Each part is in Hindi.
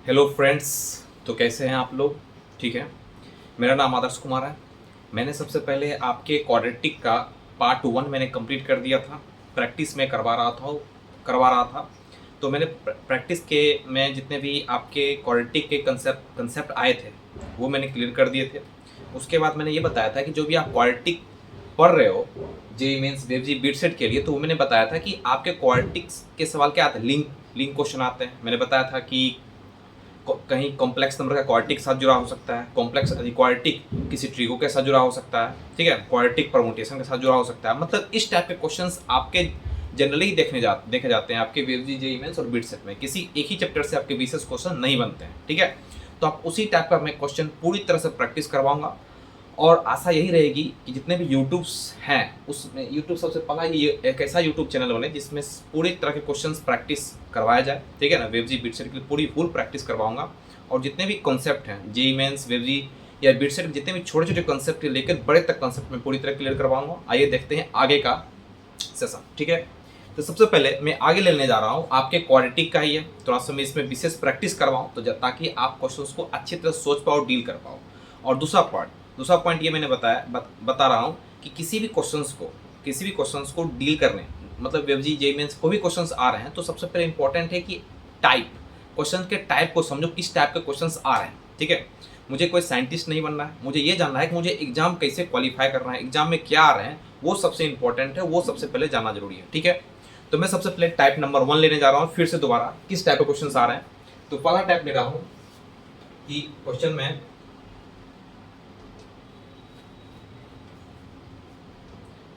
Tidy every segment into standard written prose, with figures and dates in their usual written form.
Hello friends. तो कैसे हैं आप लोग? ठीक है। मेरा नाम आदर्श कुमार है। मैंने सबसे पहले आपके क्वाड्रेटिक का पार्ट 1 मैंने कंप्लीट कर दिया था। प्रैक्टिस में करवा रहा था। तो मैंने प्रैक्टिस के में जितने भी आपके क्वाड्रेटिक के कंसेप्ट आए थे वो मैंने क्लियर कर दिए थे। उसके बाद मैंने ये बताया था कि जो भी आप क्वाड्रेटिक पढ़ रहे हो जेई मीन्स वेब जी बीट सेट के लिए, तो वो मैंने बताया था कि आपके क्वाड्रेटिक्स के सवाल क्या आते हैं, लिंक लिंक क्वेश्चन आते हैं। मैंने बताया था कि कहीं कॉम्प्लेक्स नंबर का क्वाड्रेटिक साथ जुड़ा हो सकता है, कॉम्प्लेक्स क्वाड्रेटिक किसी ट्रिगो के साथ जुड़ा हो सकता है, ठीक है, क्वाड्रेटिक परमुटेशन के साथ जुड़ा हो सकता है। मतलब इस टाइप के क्वेश्चंस आपके जनरली देखे जाते हैं आपके वेबजी जेईई मेंस और बिट सेट में। किसी एक ही चैप्टर से आपके विशेष क्वेश्चन नहीं बनते हैं, ठीक है। तो आप उसी टाइप का मैं क्वेश्चन पूरी तरह से प्रैक्टिस करवाऊंगा और आशा यही रहेगी कि जितने भी यूट्यूब्स हैं उसमें यूट्यूब सबसे पहला ये एक ऐसा यूट्यूब चैनल बने जिसमें पूरी तरह के क्वेश्चंस प्रैक्टिस करवाया जाए, ठीक है ना। वेबजी बिटसेट की पूरी फुल प्रैक्टिस करवाऊंगा और जितने भी कॉन्सेप्ट हैं जेईई मेंस वेबजी या बिटसेट जितने भी छोटे छोटे कॉन्सेप्ट लेकर बड़े तक कॉन्सेप्ट में पूरी तरह क्लियर करवाऊंगा। आइए देखते हैं आगे का सेशन, ठीक है। तो सबसे पहले मैं आगे लेने जा रहा हूँ आपके क्वाड्रेटिक का ही है, थोड़ा सा मैं इसमें विशेष प्रैक्टिस करवाऊँ तो ताकि आप क्वेश्चंस को अच्छी तरह सोच पाओ, डील कर पाओ। और दूसरा पॉइंट ये मैंने बता रहा हूँ कि किसी भी क्वेश्चंस को डील करने, मतलब वेबजी जेईई मेंस कोई भी क्वेश्चंस आ रहे हैं तो सबसे पहले इंपॉर्टेंट है कि क्वेश्चन के टाइप को समझो, किस टाइप के क्वेश्चंस आ रहे हैं, ठीक है। मुझे कोई साइंटिस्ट नहीं बनना है, मुझे ये जानना है कि मुझे एग्जाम कैसे क्वालिफाई करना है, एग्जाम में क्या आ रहे हैं, वो सबसे इंपॉर्टेंट है, वो सबसे पहले जानना जरूरी है, ठीक है। तो मैं सबसे पहले टाइप नंबर 1 लेने जा रहा हूँ, फिर से दोबारा किस टाइप के क्वेश्चंस आ रहे हैं। तो पहला टाइप ले रहा हूँ कि क्वेश्चन में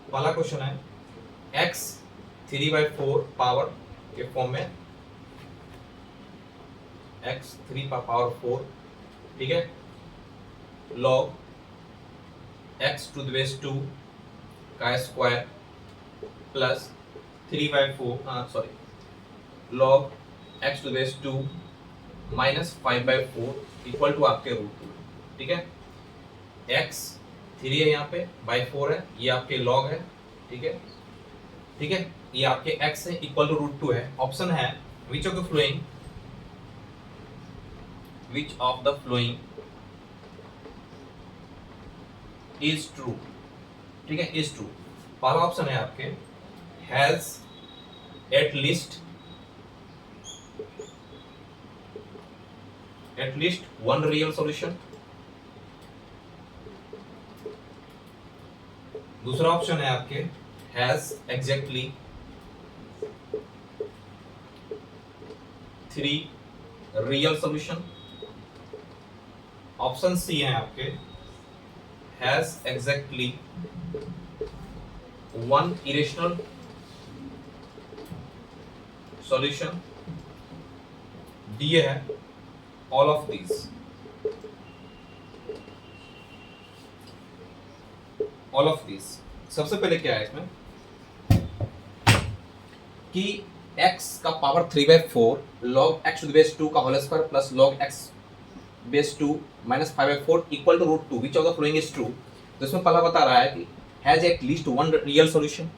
पहला क्वेश्चन है x 3/4 पावर के फॉर्म में, x 3 का पावर 4, ठीक है, log x to the base 2 का square plus 3/4 log x to the base 2 minus 5/4 equal to आपके √2, ठीक है। x 3 है यहाँ पे, बाई 4 है, ये आपके log है, ठीक है, ठीक है, ये आपके x है इक्वल टू √2 है। ऑप्शन है which of the following is true, ठीक है, इज ट्रू। पहला ऑप्शन है आपके has at least one real solution. दूसरा ऑप्शन है आपके has exactly 3 real solution. Option C है आपके has exactly 1 irrational solution. D है all of these, all of this. सबसे पहले क्या है इसमें कि x का power 3/4 log x to the base 2 का whole square plus log x base 2 minus 5/4 equal to √2 which of the following is true. तो इसमें पहला बता रहा है कि has at least one real solution.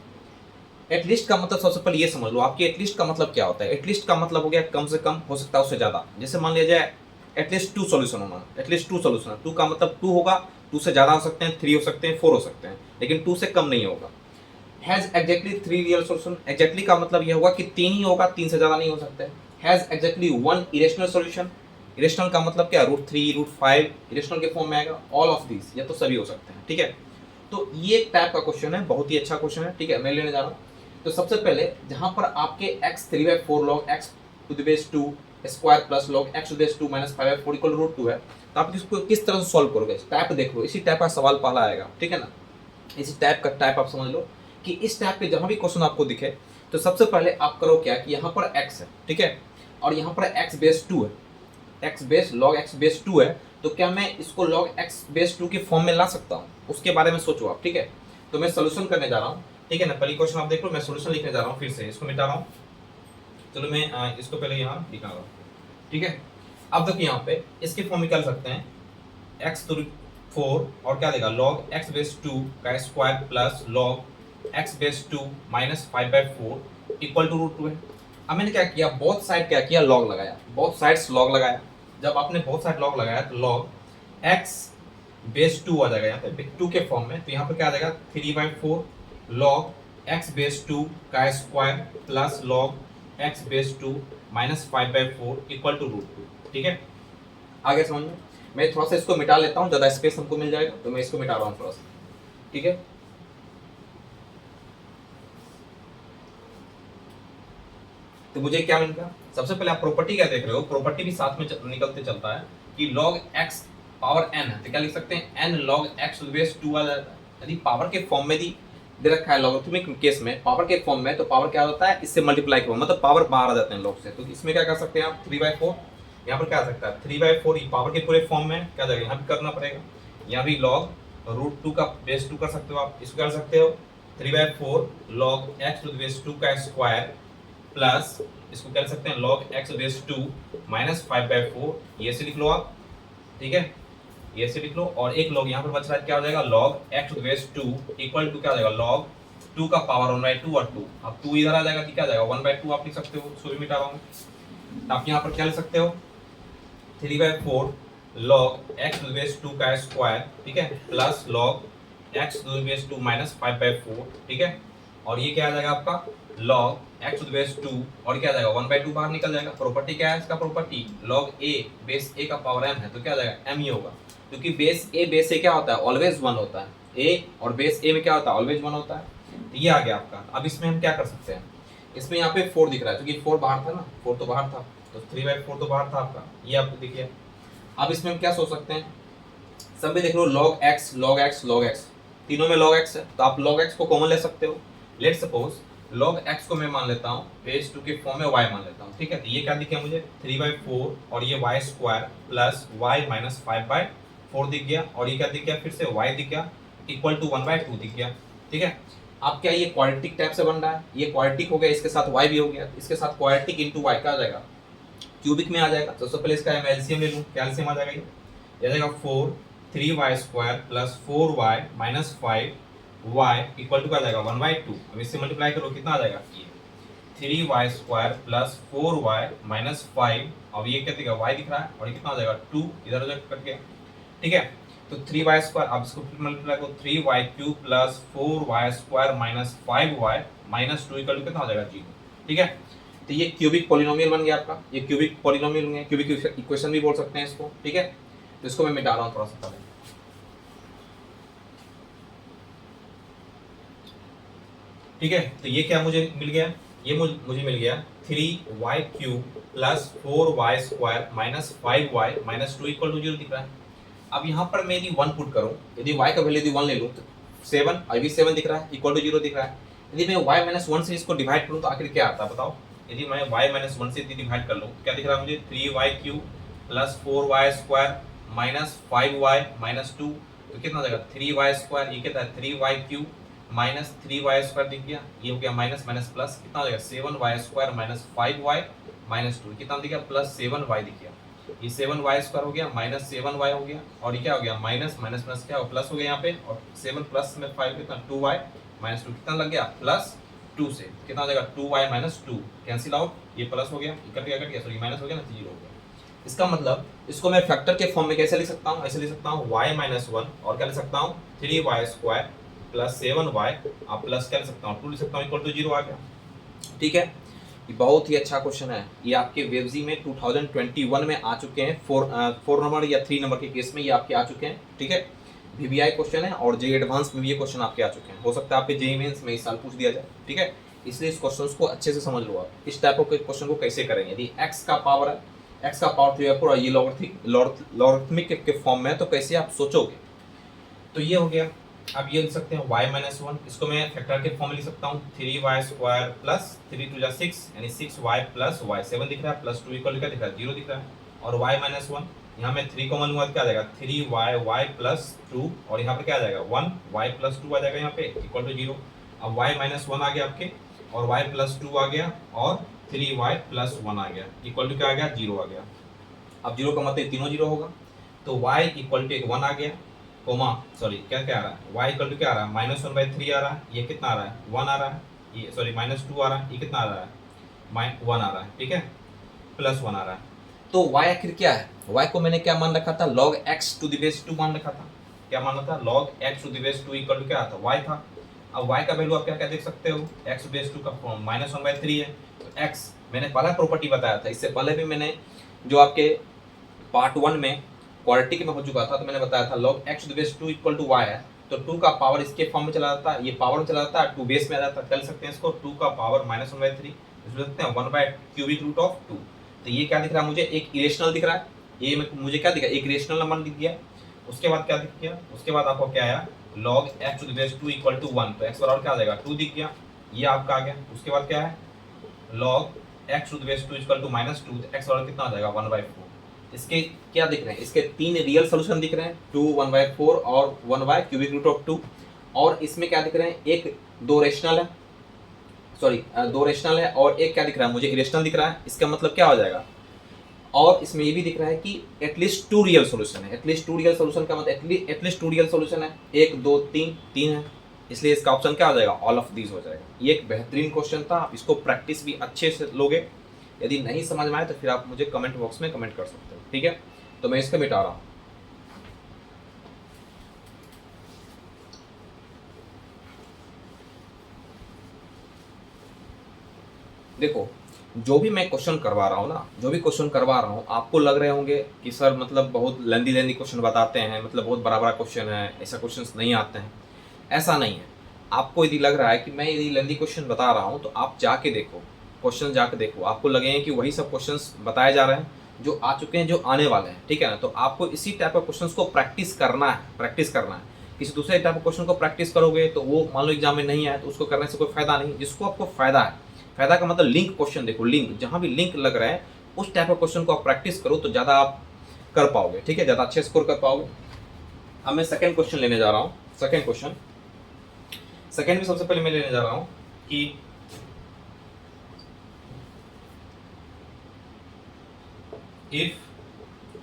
At least का मतलब सबसे पहले ये समझ लो, आपकी एट लीस्ट का मतलब क्या होता है। एट लीस्ट का मतलब हो गया कम से कम, हो सकता है उससे ज्यादा। जैसे मान लिया जाए एटलीस्ट 2 सॉल्यूशन होना, एटलीस्ट 2 सॉल्यूशन। 2 का मतलब 2 होगा, 2 से ज्यादा हो सकते हैं, 3 हो सकते हैं, 4 हो सकते हैं, लेकिन 2 से कम नहीं होगा। Has exactly 3 real solution, exactly का मतलब यह होगा कि 3 ही होगा, 3 से ज्यादा नहीं हो सकते। Has exactly 1 irrational solution, irrational का मतलब क्या, √3 √5 इरेशनल के फॉर्म में आएगा। ऑल ऑफ दिस, या तो सभी हो सकते हैं, ठीक है। तो ये एक टाइप का क्वेश्चन है, बहुत ही अच्छा क्वेश्चन है, ठीक है, मैं लेने जा रहा हूँ। तो सबसे पहले जहां पर आपके x 3/4 log x to the base 2 square plus log x to the base 2 minus 5/4 equal √2 है, तो आप इसको किस तरह से सॉल्व करोगे। टाइप देख लो, इसी टाइप का सवाल पहला आएगा, ठीक है ना। इसी टाइप का टाइप आप समझ लो कि इस टाइप के जहां भी क्वेश्चन आपको दिखे तो सबसे पहले आप करो क्या कि यहाँ पर x है, ठीक है, और यहाँ पर x बेस 2 है, x base log x base 2 है, तो क्या मैं इसको log x बेस 2 के फॉर्म में ला सकता हूँ, उसके बारे में सोचो आप, ठीक है। तो मैं सोल्यूशन करने जा रहा हूँ, ठीक है ना। पहली क्वेश्चन आप देख लो, मैं सोल्यूशन लिखने जा रहा हूँ, फिर से इसको मिटा रहा हूँ। चलो मैं इसको पहले यहाँ लिखा रहा हूँ, ठीक है। अब देखिए यहाँ पे इसके फॉर्म निकाल सकते हैं x टू 4 और क्या देगा log x बेस 2 का square plus log x base 2 minus 5/4 equal to √2 है। अब मैंने क्या किया, बोथ साइड क्या किया, लॉग लगाया, बोथ साइड्स लॉग लगाया, जब आपने बहुत सारे लॉग लगाया तो लॉग x बेस 2 आ जाएगा यहाँ पे 2 के फॉर्म में, तो यहाँ पे क्या आ जाएगा 3/4 लॉग x बेस 2 का square plus log x base 2 minus 5/4 equal to √2। ठीक है, आगे समझ में। मैं थोड़ा सा इसको मिटा लेता हूँ, ज़्यादा स्पेस हमको मिल जाएगा, तो मैं इसको मिटा रहा हूँ थोड़ा सा। ठीक है, तो मुझे क्या मिल गया, सबसे पहले आप प्रॉपर्टी क्या देख रहे हो, प्रॉपर्टी भी साथ में निकलते चलता है कि log x पावर n है, तो क्या लिख सकते हैं n log x बेस 2 आ जाता है। यदि पावर के फॉर्म में दे रखा है लॉगरिथमिक केस में पावर के फॉर्म में, तो पावर क्या होता है, इससे मल्टीप्लाई करो, मतलब पावर बाहर आ जाते हैं लॉग से। तो इसमें क्या कर सकते हैं आप 3/4, यहाँ पर क्या आ सकता है 3/4 पावर के पूरे फॉर्म में क्या जाएगा, यहाँ भी करना पड़ेगा, यहाँ भी log √2 का बेस 2 कर सकते हो आप, इसको कर सकते हो 3/4 log x बेस 2 का स्क्वायर प्लस इसको कह सकते हैं log x बेस 2 माइनस 5/4, ये से लिख लो आप। ठीक है, ये से लिख लो, और एक log यहाँ पर बच रहा है, क्या हो जाएगा log x base 2 equal to क्या हो जाएगा log 2 का पावर 1/2 और 2, अब 2 इधर आ जाएगा तो क्या हो जाएगा 1/2 आप लिख सकते हो, सो भी मिटा रहा हूँ। आप यहाँ पर क्या लिख सकते हो 3/4 log x बेस 2 का स्क्वायर, ठीक है, plus log x base 2 minus 5/4। ठीक है, और ये क्या आ जाएगा आपका log x बेस 2, और क्या आ जाएगा 1/2 बाहर निकल जाएगा। प्रॉपर्टी क्या है इसका, property log a base a का पावर m है, तो क्या आ जाएगा m ही होगा, क्योंकि बेस a क्या होता है ऑलवेज 1 होता है, a और बेस a में क्या होता है ऑलवेज 1 होता है। तो ये आ गया आपका। अब इसमें हम क्या कर सकते हैं, इसमें यहाँ पे 4 दिख रहा है, क्योंकि 4 बाहर था ना, 4 तो बाहर था, तो 3/4 तो बाहर था आपका, ये आपको दिखिए। अब इसमें हम क्या सोच सकते हैं, सब में देख लो log x log x log x, तीनों में log x है, तो आप log x को कॉमन ले सकते हो। लेट सपोज log x को मैं मान लेता हूँ बेस 2 के फॉर्म में y मान लेता हूँ। ठीक है, तो ये क्या दिख गया मुझे 3/4 और ये y square plus y minus 5/4 दिख गया, और ये क्या दिख गया फिर से y दिख गया इक्वल टू 1/2 दिख गया। ठीक है, अब क्या ये क्वाड्रेटिक टाइप से बन रहा है, ये क्वाड्रेटिक हो गया, इसके साथ y भी हो गया, इसके साथ क्वाड्रेटिक इंटू y क्या आ जाएगा क्यूबिक में आ जाएगा। तो सबसे पहले इसका मैं एलसीएम ले लूँ, क्या एलसीएम आ जाएगा, ये आ जाएगा 4 3y square plus 4y minus 5y equal to क्या आ जाएगा 1/2। अब इससे मल्टीप्लाई करो कितना आ जाएगा, ये 3y square plus 4y minus 5, अब ये क्या दिख रहा है y दिख रहा है, और ये कितना आ जाएगा 2, इधर उधर कट गया। ठीक है, तो 3y स्क्वायर, अब इसको मल्टीप्लाई करो 3y cube plus 4y square minus 5y minus 2 equal to कितना आ जाएगा 0। ठीक है, तो ये क्यूबिक पॉलिनोमियल बन गया आपका, ये क्यूबिक पॉलिनोमियल बन गया, क्यूबिक इक्वेशन भी बोल सकते हैं इसको। ठीक है, तो इसको मैं मिटा रहा हूँ थोड़ा सा पहले। ठीक है, तो ये क्या मुझे मिल गया, ये मुझे मिल गया 3y cube plus 4y square minus 5y minus 2 equal to 0 दिख रहा है। अब यहाँ पर मैं यदि 1 पुट करूँ, यदि y का वैल्यू यदि 1 ले लूँ तो 7, अभी 7 दिख रहा है इक्वल टू 0 दिख रहा है। यदि मैं y माइनस 1 से इसको डिवाइड करूँ तो आखिर क्या आता है बताओ, यदि मैं y माइनस 1 से यदि डिवाइड कर लूँ क्या दिख रहा है मुझे 3y cube plus 4y square minus 5y minus 2, तो कितना हो जाएगा 3y स्क्वायर, ये कितना है 3y cube minus 3y square दिख गया, ये हो गया माइनस माइनस प्लस, कितना हो जाएगा 7y square minus 5y minus 2, कितना दिख गया प्लस 7y दिख गया, ये 7y स्क्वायर हो गया माइनस 7y हो गया, और ये क्या हो गया माइनस माइनस प्लस क्या हो प्लस हो गया यहाँ पे, और 7 प्लस में 5 कितना 2y माइनस 2, कितना लग गया प्लस 2 से कितना हो जाएगा 2y माइनस 2, कैंसिल आउट, ये प्लस हो गया, कट गया सॉरी माइनस हो गया ना, 0 हो गया। इसका मतलब इसको मैं फैक्टर के फॉर्म में कैसे लिख सकता हूँ, ऐसे लिख सकता हूँ y माइनस 1, और क्या लिख सकता हूँ 3y स्क्वायर प्लस 7y, आप प्लस क्या लिख सकता हूँ 2 लिख सकता हूँ इक्वल टू 0 आ गया। ठीक है, ये बहुत ही अच्छा क्वेश्चन है, ये आपके वेबजी में 2021 में आ चुके हैं, 4 नंबर या 3 नंबर के केस में ये आपके आ चुके हैं। ठीक है, VBI क्वेश्चन है, और जे एडवांस में भी ये क्वेश्चन आपके आ चुके हैं, हो सकता है आपके जेईई मेंस में इस साल पूछ दिया जाए। ठीक है, इसलिए इस क्वेश्चन को अच्छे से समझ लो आप, इस टाइप के क्वेश्चन को कैसे करेंगे। यदि x का पावर है, x का पावर 3/4 और ये लॉगरिथमिक के फॉर्म में है, तो कैसे आप सोचोगे। तो ये हो गया। अब ये लिख सकते हैं y माइनस 1, इसको मैं फैक्टर के फॉर्म में लिख सकता हूँ 3y स्क्वायर प्लस 3 2 6 यानी 6y प्लस y, 7 दिख रहा है प्लस 2 इक्वल क्या दिख रहा है 0 दिख रहा है, और y माइनस 1 यहाँ में 3 कॉमन हुआ तो क्या आ जाएगा 3y y प्लस 2, और यहाँ पे क्या आ जाएगा 1 y प्लस 2 आ जाएगा यहाँ पे इक्वल टू 0। अब y माइनस 1 आ गया आपके, और y प्लस 2 आ गया, और 3y प्लस 1 आ गया इक्वल टू क्या आ गया 0 आ गया। अब 0 का मतलब तीनों 0 होगा, तो y इक्वल टू 1 आ गया, कोमा सॉरी क्या क्या आ रहा है y इक्वल टू क्या आ रहा है -1/3 आ रहा है, ये कितना आ रहा है 1 आ रहा है, ये सॉरी -2 आ रहा है, ये कितना आ रहा है 1 आ रहा है। ठीक है, प्लस 1 आ रहा है। तो y आखिर क्या है, y को मैंने क्या मान रखा था, log x to the base 2 मान रखा था। क्या माना था, log x to the base 2 equal to क्या आता y था। अब y का वैल्यू आप क्या क्या देख सकते हो, x टू बेस 2 का फॉर्म -1/3 है। तो x मैंने पहला प्रॉपर्टी बताया था, इससे पहले भी मैंने जो आपके पार्ट 1 में क्वाड्रेटिक में हो चुका था, तो मैंने बताया था log x to the base 2 equal to y है। तो 2 का पावर इसके फॉर्म में चला जाता है, ये पावर में चला जाता है, 2 बेस में आ जाता है। चल सकते हैं इसको 2 का पावर -1/3, इसमें सकते हैं 1/क्यूबिक रूट ऑफ 2। तो ये क्या दिख रहा है मुझे, एक इरेशनल दिख रहा है। ये मुझे क्या दिखा, एक इरेशनल नंबर दिख गया। उसके बाद क्या दिख गया, उसके बाद आपको क्या आया, log x to the base 2 equal to 1। तो x बराबर क्या आ जाएगा, 2 दिख गया, ये आपका आ गया। उसके बाद क्या है, log x to the base 2 equal to -2, तो x बराबर कितना आ जाएगा, 1/4। इसके क्या दिख रहे हैं, इसके 3 रियल सोल्यूशन दिख रहे हैं, 2 1/4 और 1/क्यूबिक रूट ऑफ 2। और इसमें क्या दिख रहे हैं, एक दो रेशनल है, सॉरी दो रेशनल है, और एक क्या दिख रहा है मुझे, इरेशनल दिख रहा है। इसका मतलब क्या हो जाएगा, और इसमें ये भी दिख रहा है कि एटलीस्ट 2 रियल सोल्यूशन है। एटलीस्ट 2 रियल सोल्यूशन का मतलब एटलीस्ट 2 रियल सोल्यूशन है, 1 2 3 3 है, इसलिए इसका ऑप्शन क्या हो जाएगा, ऑल ऑफ दीज हो जाएगा। ये एक बेहतरीन क्वेश्चन था, आप इसको प्रैक्टिस भी अच्छे से लोगे। यदि नहीं समझ में आए तो फिर आप मुझे कमेंट बॉक्स में कमेंट कर सकते हो, ठीक है। तो मैं इसको मिटा रहा हूँ। देखो, जो भी मैं क्वेश्चन करवा रहा हूँ ना, जो भी क्वेश्चन करवा रहा हूँ, आपको लग रहे होंगे कि सर मतलब बहुत लेंदी क्वेश्चन बताते हैं, मतलब बहुत बड़ा बड़ा क्वेश्चन है, ऐसा क्वेश्चन नहीं आते हैं। ऐसा नहीं है। आपको यदि लग रहा है कि मैं यदि लेंदी क्वेश्चन बता रहा हूँ, तो आप जाके देखो, क्वेश्चन जाके देखो, आपको लगेंगे कि वही सब क्वेश्चन बताए जा रहे हैं जो आ चुके हैं, जो आने वाले हैं, ठीक है ना। तो आपको इसी टाइप का क्वेश्चन को प्रैक्टिस करना है, प्रैक्टिस करना है। किसी दूसरे टाइप का क्वेश्चन को प्रैक्टिस करोगे तो वो मान लो एग्जाम में नहीं आया, तो उसको करने से कोई फायदा नहीं। जिसको आपको फायदा है, फायदा का मतलब लिंक क्वेश्चन देखो, लिंक जहां भी लिंक लग रहा है उस टाइप का क्वेश्चन को आप प्रैक्टिस करो, तो ज़्यादा आप कर पाओगे, ठीक है, ज़्यादा अच्छे स्कोर कर पाओगे। अब मैं सेकेंड क्वेश्चन लेने जा रहा हूँ। सेकेंड क्वेश्चन, सेकेंड में सबसे पहले मैं लेने जा रहा हूँ कि if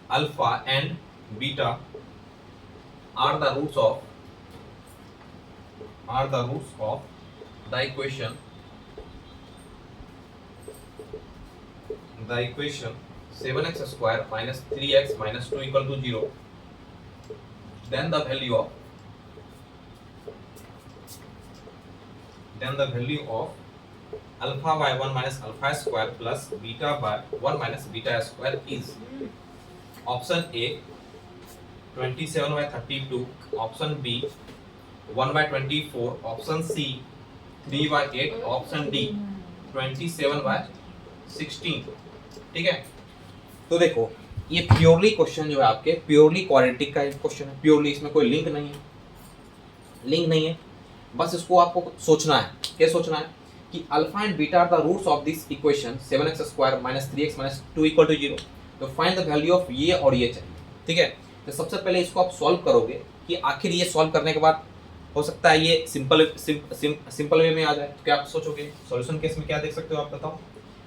alpha and beta are the roots of the equation 7x square minus 3x minus 2 equal to 0, then the value of alpha by 1 minus alpha square plus beta by 1 minus beta square is option A 27/32, option B 1/24, option C 3/8, option D 27/16, ठीक है। तो देखो, ये प्योरली क्वेश्चन जो है आपके प्योरली क्वाड्रेटिक का क्वेश्चन है, प्योरली, इसमें कोई लिंक नहीं है, लिंक नहीं है। बस इसको आपको सोचना है, क्या सोचना है कि alpha and beta are the roots of this equation 7x square minus 3x minus 2 equal to 0। तो फाइंड द वैल्यू ऑफ ये और ये चाहिए, ठीक है। तो सबसे पहले इसको आप सॉल्व करोगे कि आखिर ये सॉल्व करने के बाद हो सकता है ये सिंपल वे में आ जाए। तो क्या आप सोचोगे, सॉल्यूशन केस में क्या देख सकते हो आप बताओ।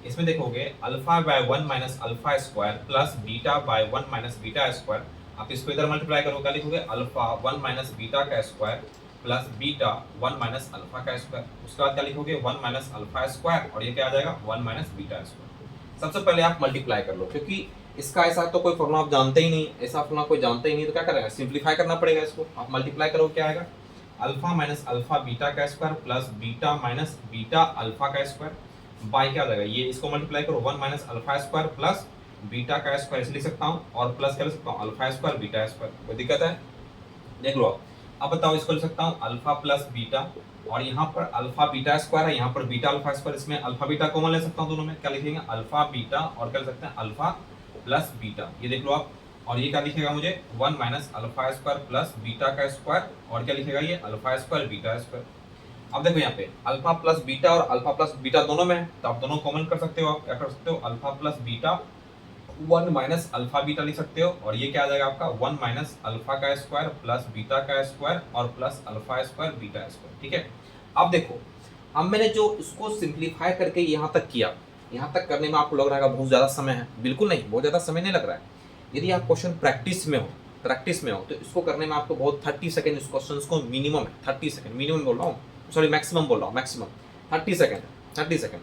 इसमें देखोगे alpha by 1 minus alpha square plus beta by 1 minus beta square. आप इसको इधर मल्टीप्लाई करोगे, क्या लिखोगे, अल्फा 1 माइनस बीटा का square plus beta 1 minus alpha का स्क्वायर। उसके बाद क्या लिखोगे, 1 माइनस अल्फा स्क्वायर, और ये क्या आ जाएगा, 1 माइनस बीटा स्क्वायर। सबसे पहले आप मल्टीप्लाई कर लो, क्योंकि इसका ऐसा तो कोई फॉर्मूला आप जानते ही नहीं, ऐसा फॉर्मूला कोई जानते ही नहीं, तो क्या करेगा, सिंप्लीफाई करना पड़ेगा इसको। आप मल्टीप्लाई करोगे, क्या आएगा, अल्फा माइनस अल्फा बीटा का square plus beta minus beta alpha का स्क्वायर बाय क्या आ जाएगा, ये इसको मल्टीप्लाई करो, 1 minus alpha square plus beta का स्क्वायर इसे लिख सकता हूँ, और प्लस क्या लिख सकता हूँ, अल्फा स्क्वायर बीटा स्क्वायर। कोई दिक्कत है, देख लो आप। अब बताओ, इसको लिख सकता हूँ अल्फा प्लस बीटा, और यहाँ पर अल्फा बीटा स्क्वायर है, यहाँ पर बीटा अल्फा स्क्वायर, इसमें अल्फा बीटा कॉमन ले सकता हूँ दोनों में, क्या लिखेंगे, अल्फा बीटा, और क्या लिख सकते हैं, अल्फा प्लस बीटा, ये देख लो आप। और ये क्या लिखेगा मुझे, 1 minus alpha square plus beta का स्क्वायर, और क्या लिखेगा, ये अल्फा स्क्वायर बीटा स्क्वायर। अब देखो यहाँ पे अल्फा प्लस बीटा और अल्फा प्लस बीटा दोनों में है, तो आप दोनों कॉमन कर सकते हो। आप क्या कर सकते हो, alpha plus beta 1 minus alpha beta लिख सकते हो, और ये क्या आ जाएगा आपका 1 माइनस अल्फा का स्क्वायर प्लस बीटा का स्क्वायर और plus alpha square beta square, ठीक है। अब देखो, अब मैंने जो इसको सिंप्लीफाई करके यहाँ तक किया, यहाँ तक करने में आपको लग रहा है बहुत ज़्यादा समय है, बिल्कुल नहीं, बहुत ज़्यादा समय नहीं लग रहा है। यदि आप क्वेश्चन प्रैक्टिस में हो तो इसको करने में आपको बहुत 30 सेकेंड, इस क्वेश्चन को मिनिमम है 30 सेकेंड, मिनिमम बोल रहा हूँ, सॉरी मैक्सिमम बोल रहा हूँ, मैक्सिमम 30 सेकेंड, 30 सेकेंड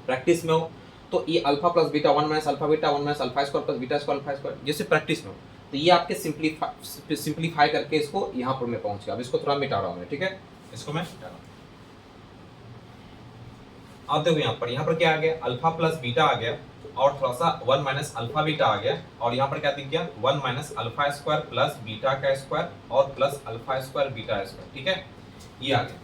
प्रैक्टिस में हो तो ये alpha plus beta 1 minus alpha beta 1 minus alpha square plus beta square alpha square, जैसे प्रैक्टिस में हो। तो ये आपके सिंप्लीफाई करके इसको यहाँ पर मैं पहुँच गया। अब इसको थोड़ा मिटा रहा हूँ मैं, ठीक है, इसको मैं मिटा रहा हूँ। अब देखो यहाँ पर क्या आ गया, अल्फा प्लस बीटा आ गया और थोड़ा सा 1 माइनस अल्फा बीटा आ गया, और यहाँ पर क्या दिख गया 1 minus alpha square plus beta का स्क्वायर और plus alpha square beta square, ठीक है, ये आ गया।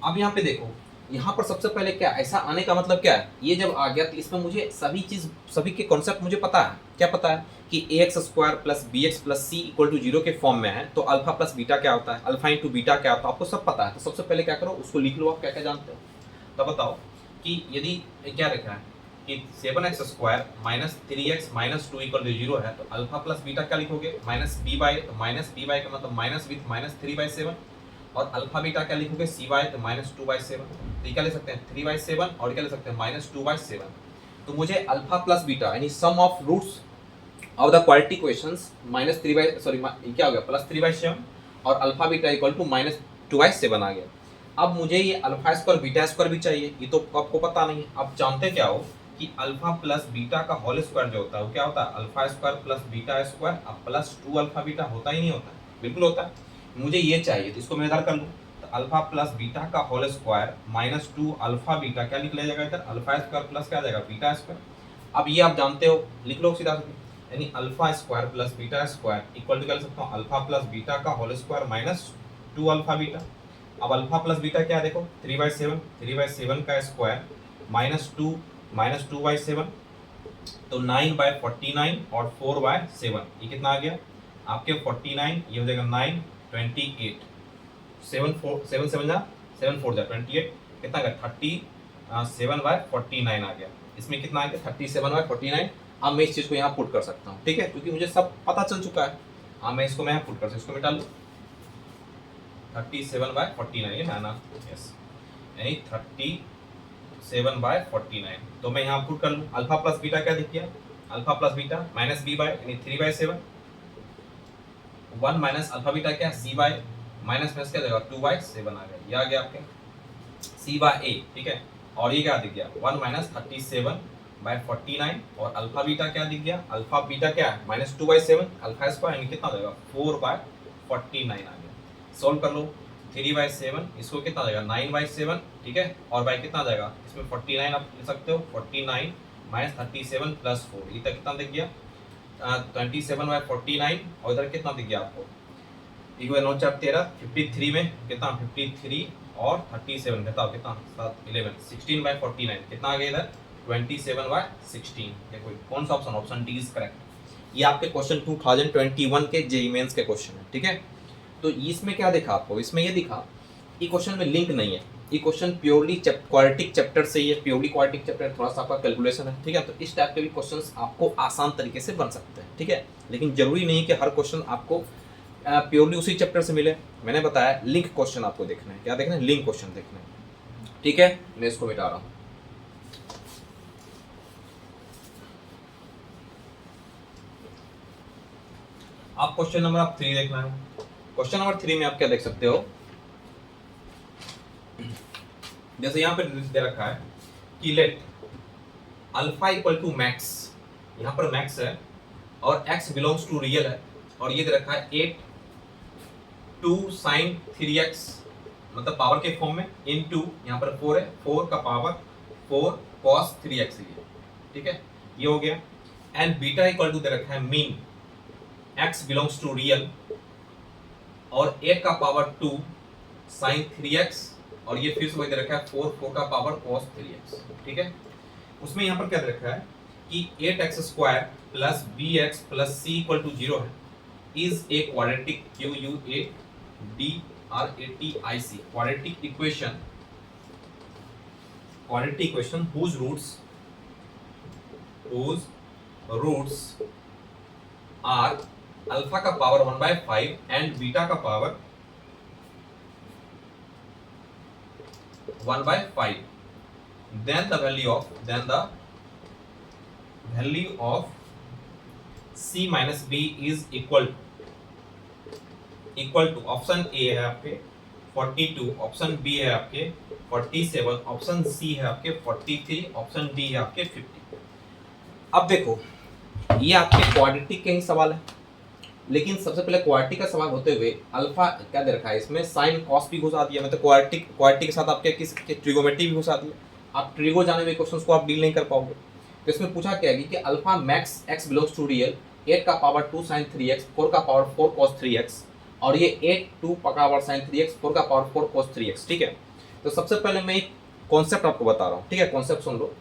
अब यहाँ पे देखो, यहाँ पर सबसे पहले क्या, ऐसा आने का मतलब क्या है, ये जब आ गया तो इसमें मुझे सभी के कॉन्सेप्ट मुझे पता है। क्या पता है कि A X square plus B X plus C equal to 0 के फॉर्म में है, तो अल्फा प्लस बीटा क्या होता है, अल्फा इंटू बीटा क्या होता है, आपको सब पता है। तो सबसे पहले क्या करो, उसको लिख लो, आप क्या क्या जानते हो। तो बताओ कि यदि क्या रखा है कि 7x square minus 3x minus 2 equal to 0 है, तो अल्फा प्लस बीटा क्या लिखोगे, माइनस बी बाई, तो माइनस बी बाई का मतलब माइनस विथ माइनस 3/7, और अल्फा बीटा क्या लिखोगे सी बाई, तो माइनस 2/7। तो ये क्या लिख सकते हैं 3/7, और क्या लिख सकते हैं माइनस 2/7। तो मुझे अल्फा प्लस बीटा यानी sum of roots of the quadratic equations minus 3 sorry क्या हो गया प्लस 3/7 और alpha beta equal to minus 2/7 आ गया। अब मुझे ये अल्फा स्क्वायर बीटा स्क्वायर भी चाहिए, ये तो आपको पता नहीं है। आप जानते क्या हो कि अल्फा प्लस बीटा का होल स्क्वायर जो होता है वो क्या होता है, alpha square plus beta square अब प्लस 2 अल्फा बीटा होता ही नहीं होता है, बिल्कुल होता है। मुझे ये चाहिए, तो इसको मैं इधर कर लूँ, तो अल्फा प्लस बीटा का whole square minus 2 alpha beta क्या लिख लिया जाएगा इधर, अल्फा स्क्वायर प्लस क्या आ जाएगा बीटा स्क्वायर। अब ये आप जानते हो, लिख लो सीधा, यानी alpha square plus beta square equal to क्या लिख सकता हूँ, अल्फा प्लस बीटा का whole square minus 2 alpha beta. अब अल्फा प्लस बीटा क्या है देखो 3/7 का स्क्वायर माइनस 2/7, तो 9/49 और 4/7, ये कितना आ गया आपके 49, ये हो जाएगा 9 28, 7 7 4 28, कितना आ गया 37/49 आ गया। इसमें कितना आ गया 37/49। अब मैं इस चीज़ को यहाँ पुट कर सकता हूँ, ठीक है, क्योंकि मुझे सब पता चल चुका है। अब मैं इसको मैं पुट कर सकता हूँ, इसको मिटा लूँ, 37/49 ये ना यस, यानी 37/49। तो मैं यहाँ पुट कर लूँ, अल्फा प्लस बीटा क्या दिख गया, alpha plus beta minus B by यानी 3/7, 1 माइनस अल्फा बीटा क्या सी बाय माइनस क्या देगा 2/7 आ गया, ये आ गया आपके सी बाय ए, ठीक है। और ये क्या दिख गया 1 माइनस 37/49, और अल्फा बीटा क्या दिख गया, अल्फा बीटा क्या है माइनस 2/7 अल्फा स्क्वायर यानी कितना देगा 4/49 आ गया। सॉल्व कर लो, 3/7 इसको कितना आ जाएगा 9/7, ठीक है, और बाई कितना आ जाएगा इसमें 49 आप ले सकते हो, 49 माइनस 37 प्लस 4, ये तक कितना दिख गया 27/49, और इधर कितना दिख गया आपको 53 में कितना 53 और 37 बताओ कितना 11 16/49 कितना आ गया इधर 27/16। देखो कौन सा option, option D is correct. ये आपके क्वेश्चन 2021 के जेईई मेंस के क्वेश्चन है, ठीक है। तो इसमें क्या देखा आपको, इसमें ये दिखा ये क्वेश्चन में लिंक नहीं है, ये क्वेश्चन प्योरली क्वाड्रेटिक चैप्टर से ही है, प्योरली क्वाड्रेटिक चैप्टर, थोड़ा सा आपका कैलकुलेशन है, ठीक है। तो इस टाइप के भी क्वेश्चंस आपको आसान तरीके से बन सकते हैं, ठीक है, लेकिन जरूरी नहीं कि हर क्वेश्चन आपको प्योरली उसी चैप्टर से मिले। मैंने बताया लिंक क्वेश्चन आपको देखना है, क्या देखना है लिंक क्वेश्चन देखना है, ठीक है। मैं इसको मिटा रहा हूँ। आप क्वेश्चन नंबर 3 देखना है। क्वेश्चन नंबर 3 में आप क्या देख सकते हो, जैसे यहाँ पे दे रखा है कि let alpha equal to max, यहाँ पर मैक्स है और x बिलोंग्स टू रियल है, और ये दे रखा है 8 2 sin 3x मतलब पावर के फॉर्म में इनटू यहाँ पर 4 है, 4 का पावर 4 cos 3x ये, ठीक है, ये हो गया। एंड बीटा इक्वल टू दे रखा है min x belongs to real और 8 का पावर 2 sin 3x, और ये फिर से वही दे रखा है 4 का पावर cos 3x, ठीक है। उसमें यहाँ पर क्या दे रखा है कि 8x square plus bx plus c equal to 0 है, is a quadratic QUADRATIC quadratic equation whose roots are alpha का पावर 1/5 एंड बीटा का power 1/5, then the value of c minus b is equal to option A है आपके 42, ऑप्शन बी है आपके 47, ऑप्शन सी है आपके 43, ऑप्शन डी है आपके 50। अब देखो, ये आपके क्वाड्रेटिक के ही सवाल है, लेकिन सबसे पहले क्वाड्रेटिक का सवाल होते हुए अल्फा क्या दे रखा है इसमें, साइन कॉस भी घुसा दिया, मतलब क्वाड्रेटिक क्वाड्रेटिक के साथ आपके किस ट्रिगोमेट्री भी घुसा दिया। आप ट्रिगो जाने हुए क्वेश्चंस को आप डील नहीं कर पाओगे। तो इसमें पूछा क्या है कि alpha max x belongs to real 8 का पावर 2 साइन 3x 4 का पावर 4 cos 3x, और ये 8 2 का पावर साइन 3x 4 का पावर 4 cos 3x। ठीक है, तो सबसे पहले मैं एक कॉन्सेप्ट आपको बता रहा हूँ। ठीक है, कॉन्सेप्ट सुन लो,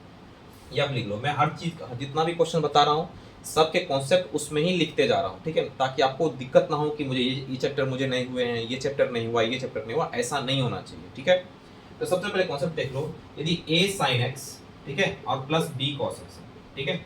ये आप लिख लो। मैं हर चीज जितना भी क्वेश्चन बता रहा हूँ सबके कॉन्सेप्ट उसमें ही लिखते जा रहा हूँ। ठीक है, ताकि आपको दिक्कत ना हो कि मुझे ये चैप्टर मुझे नहीं हुए हैं, ये चैप्टर नहीं हुआ, ये चैप्टर नहीं हुआ, ऐसा नहीं होना चाहिए। ठीक है, तो सबसे पहले कॉन्सेप्ट देख लो। यदि a sin x, ठीक है, और प्लस b cos x है, ठीक है,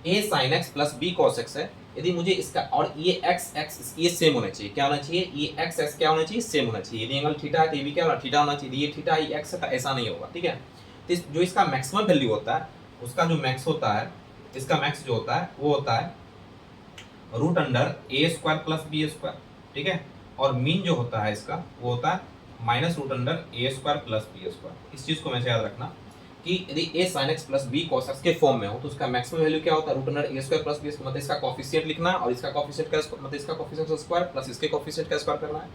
a sin x plus b cos x है, यदि मुझे इसका, और ये x ये सेम होना चाहिए, क्या होना चाहिए, ये x क्या होना चाहिए, सेम होना चाहिए। यदि एंगल थीटा है तो ये भी क्या होना, थीटा होना चाहिए। ये थीटा ये x है तो ऐसा नहीं होगा। ठीक है, तो जो इसका मैक्सिमम वैल्यू होता है, उसका जो मैक्स होता है, इसका मैक्स जो होता है वो होता है रूट अंडर ए स्क्वायर प्लस बी स्क्वायर। ठीक है, और मीन जो होता है इसका वो होता है माइनस रूट अंडर ए स्क्वायर प्लस बी स्क्वायर। इस चीज को हमेशा याद रखना कि यदि a sin x plus b cos x के फॉर्म में हो तो उसका मैक्सिमम वैल्यू क्या होता है, root under a square plus b square, मतलब इसका कोएफिशिएंट लिखना है, और इसका कोएफिशिएंट का मतलब इसका कोएफिशिएंट का स्क्वायर प्लस इसके कोएफिशिएंट का स्क्वायर करना है।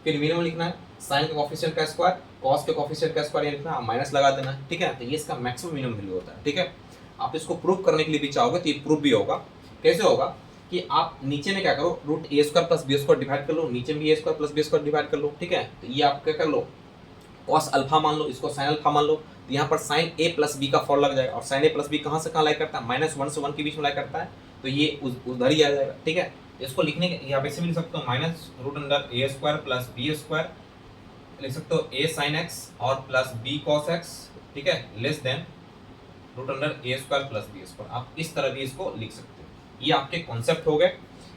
फिर मिनिमम लिखना है, साइन के कोएफिशिएंट का स्क्वायर, cos के कोएफिशिएंट का स्क्वायर ये लिखना है, माइनस लगा देना है। ठीक है, तो ये इसका मैक्सिमम मिनिमम वैल्यू होता है। ठीक है, आप इसको प्रूव करने के लिए भी चाहोगे तो ये प्रूव भी होगा। कैसे होगा कि आप नीचे में क्या करो, root a square plus b square divide कर लो, नीचे में a square plus b square divide कर लो। ठीक है, तो ये आप क्या कर लो, cos अल्फा मान लो, इसको sin अल्फा मान लो, तो यहाँ पर sin a प्लस बी का फॉर लग जाएगा, और sin a प्लस बी कहाँ से कहाँ लाई करता है, -1 से 1 के बीच में लाई करता है, तो ये उधर ही आ जाएगा। ठीक है, इसको लिखने के यहाँ पे ऐसे भी लिख सकते हो, minus root under a square plus b square, लिख सकते हो a sin x और प्लस b cos x, ठीक है, less than root under a square plus b square. आप इस तरह भी इसको लिख सकते हो। ये आपके कॉन्सेप्ट हो गए।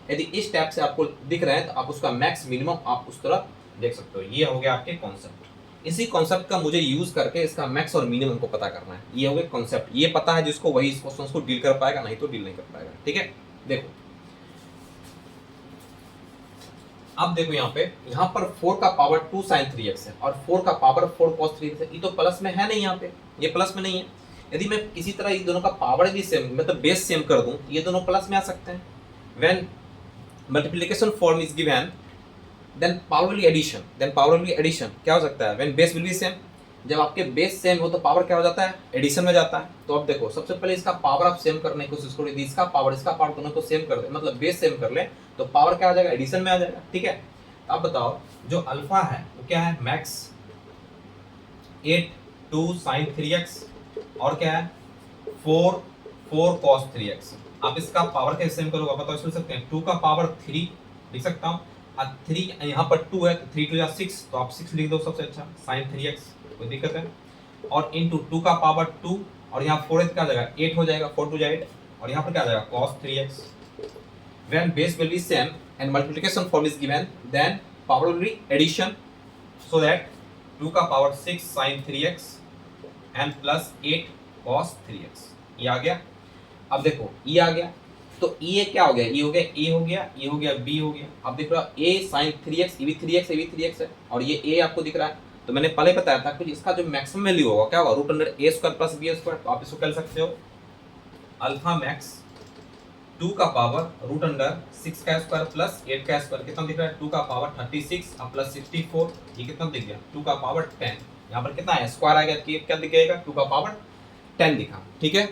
यदि इस टाइप से आपको दिख रहे हैं तो आप उसका मैक्स मिनिमम आप उस तरह देख सकते हो। ये हो गया आपके कॉन्सेप्ट। इसी कॉन्सेप्ट का मुझे यूज करके इसका मैक्स और मिनिमम को पता करना है। ये हो गया कॉन्सेप्ट। ये पता है जिसको वही इस क्वेश्चन को डील कर पाएगा, नहीं तो डील नहीं कर पाएगा। ठीक है, देखो अब देखो यहाँ पर 4 का पावर 2 sin 3x है और 4 का पावर 4 cos 3x है। ये तो प्लस में है नहीं, यहाँ पे ये प्लस में नहीं है। यदि मैं किसी तरह इन दोनों का पावर भी सेम, मतलब बेस सेम कर दूं, ये दोनों प्लस में आ सकते हैं। When multiplication form is given then powerly addition क्या हो सकता है, when base will be same. जब आपके बेस सेम हो तो पावर क्या हो जाता है, एडिशन में जाता है। तो अब देखो सबसे पहले इसका पावर आप सेम करने की कोशिश करो। यदि इसका पावर दोनों को सेम कर दे, मतलब बेस सेम कर ले, तो पावर क्या हो जाएगा, एडिशन में आ जाएगा। ठीक है, अब बताओ जो अल्फा है वो क्या है, मैक्स 8 2 sin 3x और क्या है 4 cos 3x। आप इसका पावर कैसे सेम करोगे बताओ, सोच सकते हैं 2 का पावर 3 लिख सकता हूँ, 3 यहाँ पर 2 है तो 3 2 6, तो आप 6 लिख दो सबसे अच्छा, sin 3x, कोई दिक्कत है। और इनटू 2 का पावर 2 और यहाँ 4 क्या आ जाएगा 8 हो जाएगा, 4 2 8, और यहाँ पर क्या आ जाएगा cos 3x। When base will be same and multiplication form is given, then power will be addition, so that 2 का power 6 sin 3x and plus 8 cos 3x। ये आ गया। अब देखो ये आ गया, तो ये क्या हो गया, ये हो गया a हो गया, ये हो गया b हो गया। अब देख रहा a sin 3x, ये भी 3x है, ये भी 3x है, और ये a आपको दिख रहा है। तो मैंने पहले बताया था कि इसका जो मैक्सिमम वैल्यू होगा क्या होगा, root under a square plus b square. तो आप इसको कह सकते हो अल्फा मैक्स 2 का पावर रूट अंडर 6 का स्क्वायर प्लस 8 का स्क्वायर, कितना दिख रहा है 2 का पावर 36 और प्लस 64, ये कितना दिख गया 2 का पावर 10। यहाँ पर कितना है स्क्वायर आ गया, क्या दिख जाएगा 2 का पावर 10 दिखा। ठीक है,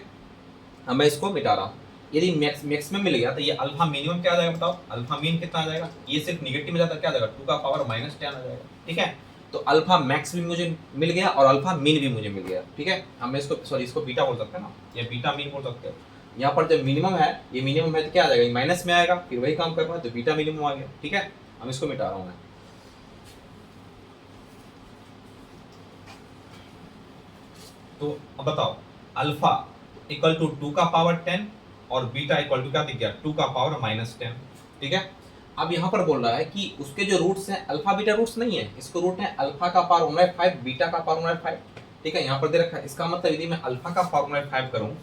अब मैं इसको मिटा रहा हूँ। यदि मैक्सिमम मिल गया तो ये अल्फा मिनिमम क्या आ जाएगा बताओ, अल्फा मीन कितना आ जाएगा, ये सिर्फ निगेटिव में जाता है, क्या आ जाएगा 2 का पावर -10 आ जाएगा। ठीक है, तो अल्फा मैक्स भी मुझे मिल गया और अल्फा मीन भी मुझे मिल गया। ठीक है, अब मैं इसको बीटा बोल सकते हैं ना, या बीटा मीन बोल सकते हो। यहाँ पर जब मिनिमम है, ये मिनिमम है तो क्या आ जाएगा, माइनस में आएगा, फिर वही काम कर रहा है तो बीटा मिनिमम आ गया। ठीक है, अब इसको मिटा रहा हूँ मैं। तो अब बताओ अल्फा इक्वल टू 2 का पावर 10 और बीटा इक्वल टू क्या दिख गया 2 का पावर -10। ठीक है, अब यहाँ पर बोल रहा है कि उसके जो रूट्स हैं अल्फा बीटा रूट्स नहीं है, इसको रूट है अल्फा का पावर 1/5 बीटा का पावर 1/5। ठीक है, यहाँ पर दे रखा है। इसका मतलब यदि मैं अल्फा का पावर 1/5 करूँ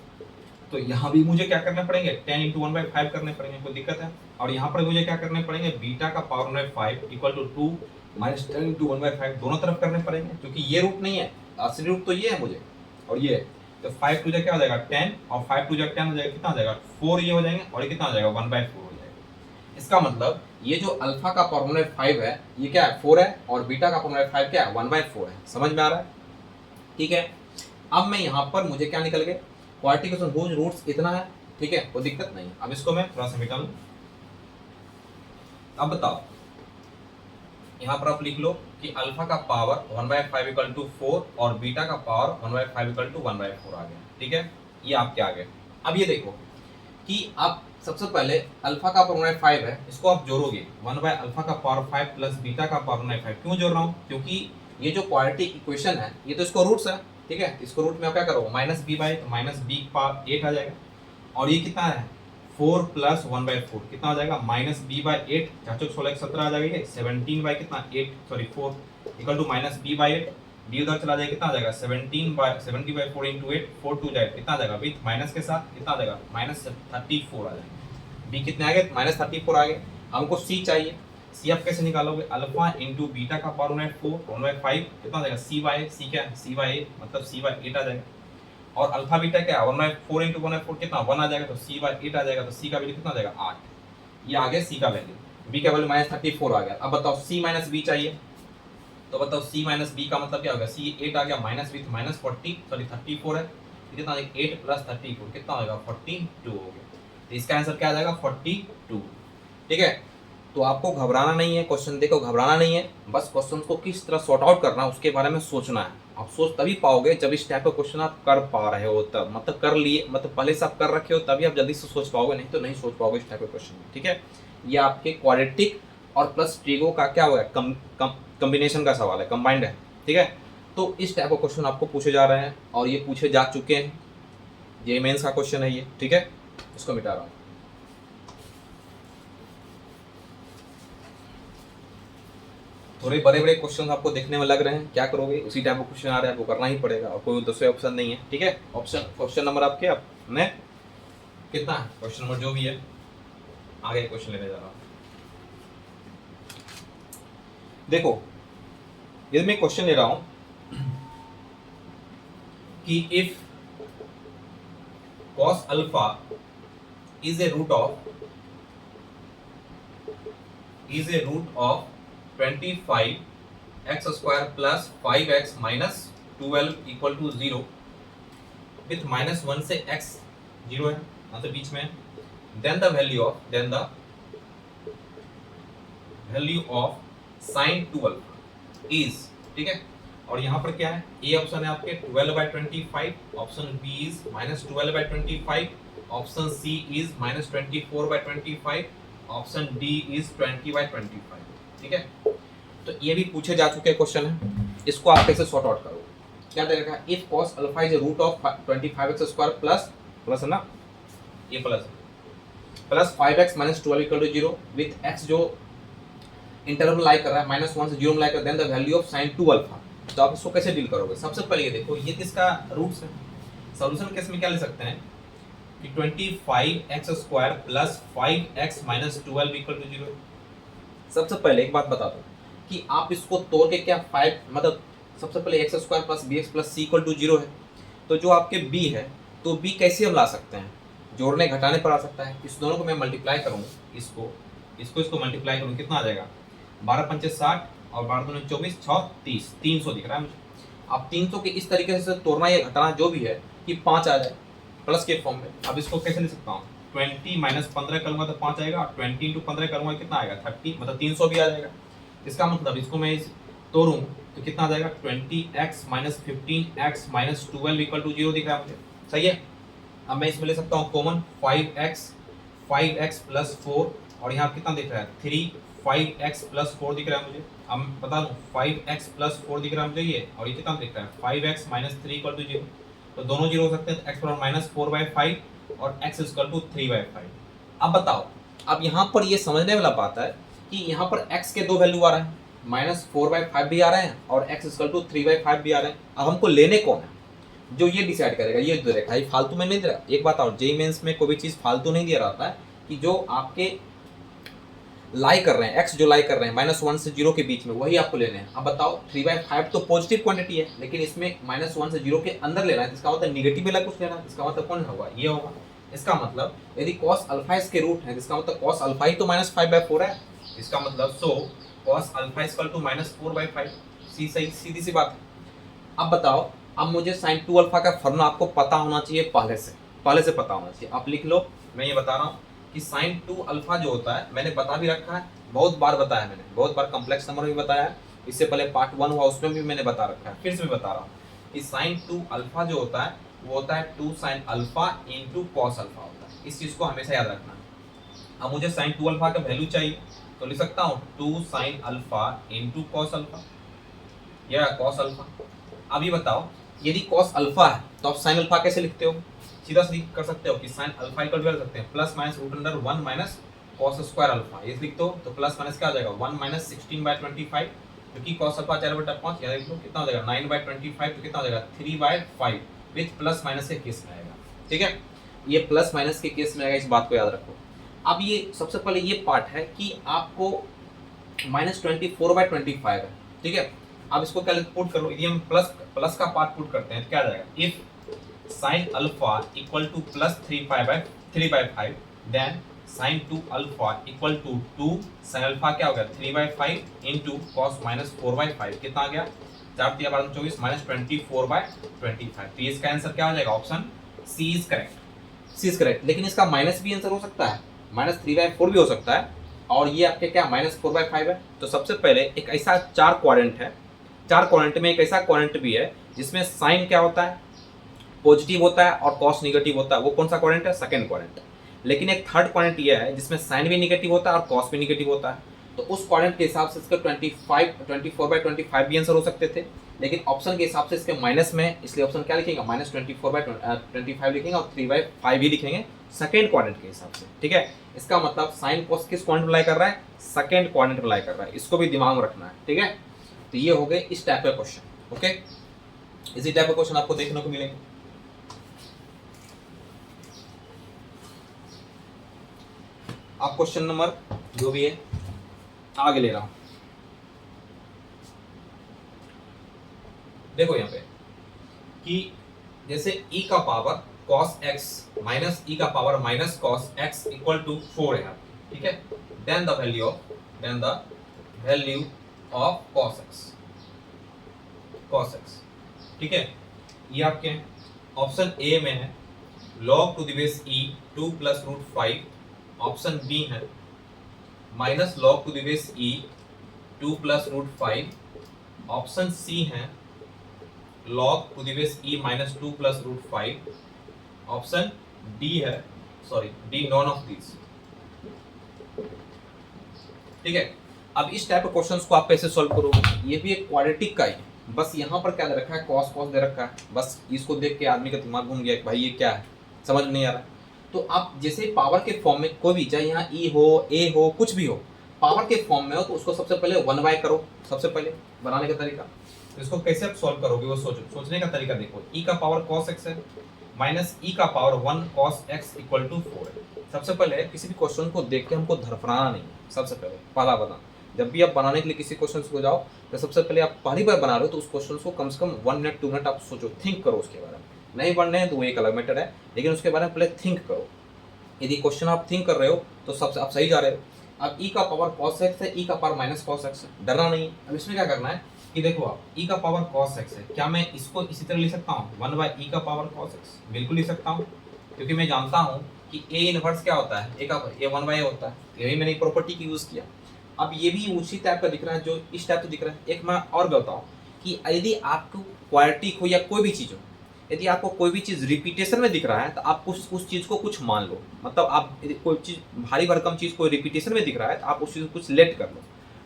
तो यहाँ भी मुझे क्या करने पड़ेंगे 10 × 1/5 करने पड़ेंगे, कोई दिक्कत है। और यहाँ पर मुझे क्या करने पड़ेंगे बीटा का पावर 1/5 इक्वल टू 2 -10 × 1/5 दोनों तरफ करने पड़ेंगे, क्योंकि ये रूट नहीं है, असली रूट तो ये है मुझे और ये है। तो 5 टू जा क्या हो जाएगा 10 और 5 टू जा 10 हो जाएगा, कितना हो जाएगा 4 ये हो जाएंगे और ये कितना हो जाएगा 1/4 हो जाएगा। इसका मतलब ये जो अल्फा का फॉर्मूला 5 है ये क्या है 4 है और बीटा का फॉर्मूला 5 क्या है 1/4 है। समझ में आ रहा है? ठीक है। अब मैं यहाँ पर मुझे क्या निकल गए क्वाड्रेटिक हुज रूट्स इतना है, ठीक है, कोई दिक्कत नहीं। अब इसको मैं थोड़ा सा मिटा लूं। अब बताओ यहाँ पर आप लिख लो कि अल्फा का पावर 1/5 इक्वल टू 4 और बीटा का पावर 1/5 इक्वल टू 1/4 आ गया। ठीक है, ये आपके आ गए। अब ये देखो कि आप सबसे पहले अल्फा का पावर 5 है, इसको आप जोड़ोगे 1/अल्फा का पावर 5 प्लस बीटा का पावर 5। क्यों जोड़ रहा हूँ? क्योंकि ये जो क्वाड्रेटिक इक्वेशन है ये तो इसको रूट्स है, ठीक है। इसको रूट में आप क्या करोगे माइनस बी बाई, तो माइनस बी का पावर 8 आ जाएगा और ये कितना है 4 प्लस 1/4 कितना हो जाएगा माइनस बी बाई 8, 4 16 17 आ जाएगा, ये 17 बाई कितना 8 sorry 4 equal to minus B by 8, B उधर चला जाएगा कितना आ जाएगा 70/4 इंटू 8, 4 टू जाए कितना आ जाएगा विथ माइनस के साथ कितना आ जाएगा माइनस 34 आ जाएगा। बी कितने आ गए माइनस 34 आ गए। हमको सी चाहिए, सी आप कैसे निकालोगे अल्फा इंटू बीटा का पावर 1/5 कितना आ जाएगा सी क्या है सी/8 मतलब सी/8 आ जाएगा और अल्फा बीटा क्या है 1/4 इंटू 1/4 कितना 1 आ जाएगा तो सी/8 आ जाएगा। तो सी का वैल्यू कितना आ जाएगा 8। ये आ गया सी का वैल्यू, बी का वैल्यू माइनस 34 आ गया। अब बताओ सी माइनस बी चाहिए, तो बताओ सी माइनस बी का मतलब क्या होगा सी 8 आ गया माइनस विथ माइनस 34 है कितना 8 प्लस 34 कितना हो जाएगा 42 हो गया। तो इसका आंसर क्या आ जाएगा 42। ठीक है, तो आपको घबराना नहीं है, क्वेश्चन देखो घबराना नहीं है, बस क्वेश्चन को किस तरह सॉर्ट आउट करना है उसके बारे में सोचना है। आप सोच तभी पाओगे जब इस टाइप का क्वेश्चन आप कर पा रहे हो, तब मतलब कर लिए मतलब पहले से आप कर रखे हो तभी आप जल्दी से सोच पाओगे, नहीं तो नहीं सोच पाओगे इस टाइप का क्वेश्चन। ठीक है, ये आपके क्वाड्रेटिक और प्लस ट्रिगो का क्या हुआ है कम्बिनेशन का सवाल है, कंबाइंड है। ठीक है, तो इस टाइप का क्वेश्चन आपको पूछे जा रहे हैं और ये पूछे जा चुके हैं, ये मेंस का क्वेश्चन है ये। ठीक है, इसको मिटा रहा हूँ। थोड़े बड़े बड़े क्वेश्चन आपको देखने में लग रहे हैं, क्या करोगे उसी टाइप का क्वेश्चन आ रहा है, आपको करना ही पड़ेगा और कोई दूसरे ऑप्शन नहीं है। ठीक है, ऑप्शन क्वेश्चन नंबर आपके अपने कितना है, क्वेश्चन नंबर जो भी है आगे क्वेश्चन लेने जा रहा हूँ। देखो यदि मैं क्वेश्चन ले रहा हूं कि if cos alpha is a root of 25x² plus 5x minus 12 equal to 0 with -1 से x 0 है मतलब बीच में, then the value of sine 2 alpha is, ठीक है। और यहाँ पर क्या है ए ऑप्शन है आपके 12/25, option B is -12/25, option C is -24/25, option D is 20/25। ठीक है, तो ये भी पूछे जा चुके क्वेश्चन है, इसको आप कैसे सॉर्ट आउट करोगे? क्या देगा if cos alpha is root of 25x² plus है ना, ये plus 5x minus 12 equal to 0 with x जो इंटरवल लाई कर रहा है -1 से 0 में लाई कर, then the value of sin 2 alpha. तो आप इसको कैसे डील करोगे? सबसे पहले ये देखो ये किसका रूट्स है, सॉल्यूशन केस में क्या ले सकते हैं कि 25x² plus 5x minus 12 equal to 0। सबसे पहले एक बात बता दो कि आप इसको तोड़ के क्या 5 मतलब सबसे पहले x² plus bx plus c equal to 0 है, तो जो आपके b है तो b कैसे हम ला सकते हैं, जोड़ने घटाने पर आ सकता है। इस दोनों को मैं मल्टीप्लाई करूँ, इसको मल्टीप्लाई करूँ कितना आ जाएगा 12 पंचे 60 और 12 दूनी 24 6 30 300 दिख रहा है मुझे। अब 300 के इस तरीके से तोड़ना या घटाना जो भी है कि 5 आ जाए प्लस के फॉर्म में। अब इसको कैसे लिख सकता हूँ 20 माइनस 15 करूँगा तो 5 आएगा और 20 इंटू 15 करूँगा कितना आएगा 30 मतलब 300 भी आ जाएगा। इसका मतलब इसको मैं तोड़ूँ तो कितना आ जाएगा 20x minus 15x minus 12 equal to 0 दिख रहा है मुझे, सही है। अब मैं इसमें ले सकता हूँ कॉमन 5x प्लस 4 और यहाँ कितना दिख रहा है 5x प्लस 4 दिख रहा है मुझे। अब बता दूँ 5x प्लस 4 दिख रहा है मुझे ये, और ये कितना दिख रहा है 5x माइनस 3 इक्वल टू 0, तो दोनों जीरो हो सकते हैं, तो x बराबर माइनस 4/5 और x इक्वल टू 3/5। अब बताओ, अब यहाँ पर ये समझने वाला बात है कि यहाँ पर x के दो वैल्यू आ रहे हैं, -4/5 भी आ रहे हैं और x इक्वल टू 3/5 भी आ रहे हैं। अब हमको लेने कौन है, जो ये डिसाइड करेगा, ये दे रखा है फालतू में नहीं दे रहा। एक बात और, जेईई मेंस में कोई भी चीज़ फालतू नहीं दिया रहता है कि जो आपके लाई कर रहे हैं, एक्स जो लाई कर रहे हैं -1 से 0 के बीच में, वही आपको लेने हैं। अब बताओ 3/5 तो पॉजिटिव क्वांटिटी है, लेकिन इसमें -1 से 0 के अंदर लेना है, इसका मतलब निगेटिव वाला कुछ लेना है। इसका मतलब कौन होगा, ये होगा। इसका मतलब यदि cos अल्फा इसके रूट है, इसका मतलब cos अल्फा ही तो -5/4 है। इसका मतलब सो cos अल्फा = -4/5। सीधी सी बात है। अब बताओ, अब मुझे sin 2 अल्फा का फॉर्मूला आपको पता होना चाहिए, पहले से पता होना चाहिए। आप लिख लो, मैं ये बता रहा हूँ कि sin 2 अल्फा जो होता है, मैंने बता भी रखा है, बहुत बार बताया मैंने, बहुत बार कॉम्प्लेक्स नंबर में भी बताया है, इससे पहले पार्ट 1 हुआ उसमें भी मैंने बता रखा है, फिर से मैं बता रहा हूँ कि sin 2 अल्फा जो होता है वो होता है 2 sin अल्फा × cos अल्फा होता है। इस चीज़ को हमेशा याद रखना है। अब मुझे sin 2 अल्फा का वैल्यू चाहिए, तो लिख सकता हूँ 2 sin अल्फा × cos अल्फा या cos अल्फा। अब ये बताओ, यदि cos अल्फा है तो आप sin अल्फा कैसे लिखते हो, सीधा कर सकते हो कि sin अल्फा इक्वल कर सकते हैं +-√1 cos स्क्वायर अल्फा, ये लिख दो तो प्लस माइनस क्या हो जाएगा 1 - 16/25, क्योंकि cos अल्फा 4/5, याद रख लो कितना हो जाएगा 9/25, तो कितना हो जाएगा 3/5 विथ प्लस माइनस के केस में आएगा। ठीक है, ये प्लस माइनस के केस में आएगा, इस बात को याद रखो। अब ये सबसे पहले ये पार्ट है कि आपको -24/25 है, ठीक है। अब इसको क्या पुट करो, यदि हम प्लस का पार्ट पुट करते हैं तो क्या आ जाएगा, if sin alpha = +3/5 then sin 2 alpha = 2 sin alpha क्या हो गया 3/5 × cos -4/5, कितना आ गया 4 × 12 = 24 -24/25। तो इसका आंसर क्या हो जाएगा, ऑप्शन सी इज करेक्ट। लेकिन इसका माइनस भी आंसर हो सकता है, -3/4 भी हो सकता है, और ये आपके क्या -4/5 है। तो सबसे पहले एक ऐसा चार क्वाड्रेंट है, चार क्वाड्रेंट में एक ऐसा क्वाड्रेंट भी है जिसमें साइन क्या होता है, पॉजिटिव होता है और कॉस निगेटिव होता है। वो कौन सा क्वाड्रेंट है, सेकंड क्वाड्रेंट। लेकिन एक थर्ड क्वाड्रेंट ये है जिसमें साइन भी निगेटिव होता है और कॉस भी निगेटिव होता है। तो उस क्वाड्रेंट के हिसाब से इसका 24/25 भी आंसर हो सकते थे, लेकिन ऑप्शन के हिसाब से इसके माइनस में, इसलिए ऑप्शन क्या लिखेंगे -24/25 लिखेंगे और 3/5 ही लिखेंगे सेकंड क्वाड्रेंट के हिसाब से। ठीक है, इसका मतलब साइन कॉस किस क्वाड्रेंट में लाई कर रहा है, सेकंड क्वाड्रेंट में लाई कर रहा है, इसको भी दिमाग में रखना है। ठीक है, तो ये हो गए इस टाइप का क्वेश्चन। ओके, इसी टाइप का क्वेश्चन आपको देखने को मिलेंगे। आप क्वेश्चन नंबर जो भी है आगे ले रहा हूं, देखो यहाँ पे कि जैसे e का power cos x minus e का पावर माइनस cos x = 4 है, ठीक है। Then the value of cos x, ठीक है। ये आपके ऑप्शन ए में है log to the base e 2 + √5, option B है minus log to the base e 2 + √5, option C है log to the base e -2 + √5, option D है डी नॉन ऑफ दिस। ठीक है, अब इस टाइप के क्वेश्चंस को आप कैसे सॉल्व करोगे, ये भी एक क्वाड्रेटिक का ही है, बस यहाँ पर क्या दे रखा है, cos दे रखा है, बस इसको देख के आदमी का दिमाग घूम गया कि भाई ये क्या है, समझ नहीं आ रहा है। तो आप जैसे पावर के फॉर्म में कोई भी, चाहे यहाँ e हो a हो कुछ भी हो, पावर के फॉर्म में हो तो उसको सबसे पहले 1/, करो सबसे पहले बनाने का तरीका। तो इसको कैसे आप सॉल्व करोगे वो सोचने का तरीका देखो। e का पावर cos x है माइनस e का पावर 1 cos x = 4 है। सबसे पहले किसी भी क्वेश्चन को देख के हमको धड़फड़ाना नहीं, सबसे पहले पहला बना, जब भी आप बनाने के लिए किसी क्वेश्चन को जाओ तो सबसे पहले आप पहली बार बना रहे हो तो उस क्वेश्चन को कम से कम 1 मिनट 2 मिनट आप सोचो, थिंक करो उसके बारे में। नहीं पढ़ने हैं तो वो एक अलग मैटर है, लेकिन उसके बारे में पहले थिंक करो। यदि क्वेश्चन आप थिंक कर रहे हो तो सबसे आप सही जा रहे हो। अब e का पावर cos x है, e का पावर माइनस cos x है, डरना नहीं है। अब इसमें क्या करना है कि देखो आप e का पावर cos x है, क्या मैं इसको इसी तरह लिख सकता हूँ 1/e का पावर cos x, बिल्कुल लिख सकता हूँ, क्योंकि मैं जानता हूँ कि a इनवर्स क्या होता है, a 1/a होता है, यही मैंने प्रॉपर्टी की यूज़ किया। अब ये भी उसी टाइप का दिख रहा है जो इस टाइप से दिख रहा है। एक मैं और बताऊँ कि यदि आपको क्वाड्रेटिक हो या कोई भी चीज़ हो, यदि आपको कोई भी चीज़ रिपीटेशन में दिख रहा है तो आप उस चीज़ को कुछ मान लो। मतलब आप यदि कोई चीज़ भारी भरकम चीज़ कोई रिपीटेशन में दिख रहा है तो आप उस चीज़ को कुछ लेट कर लो।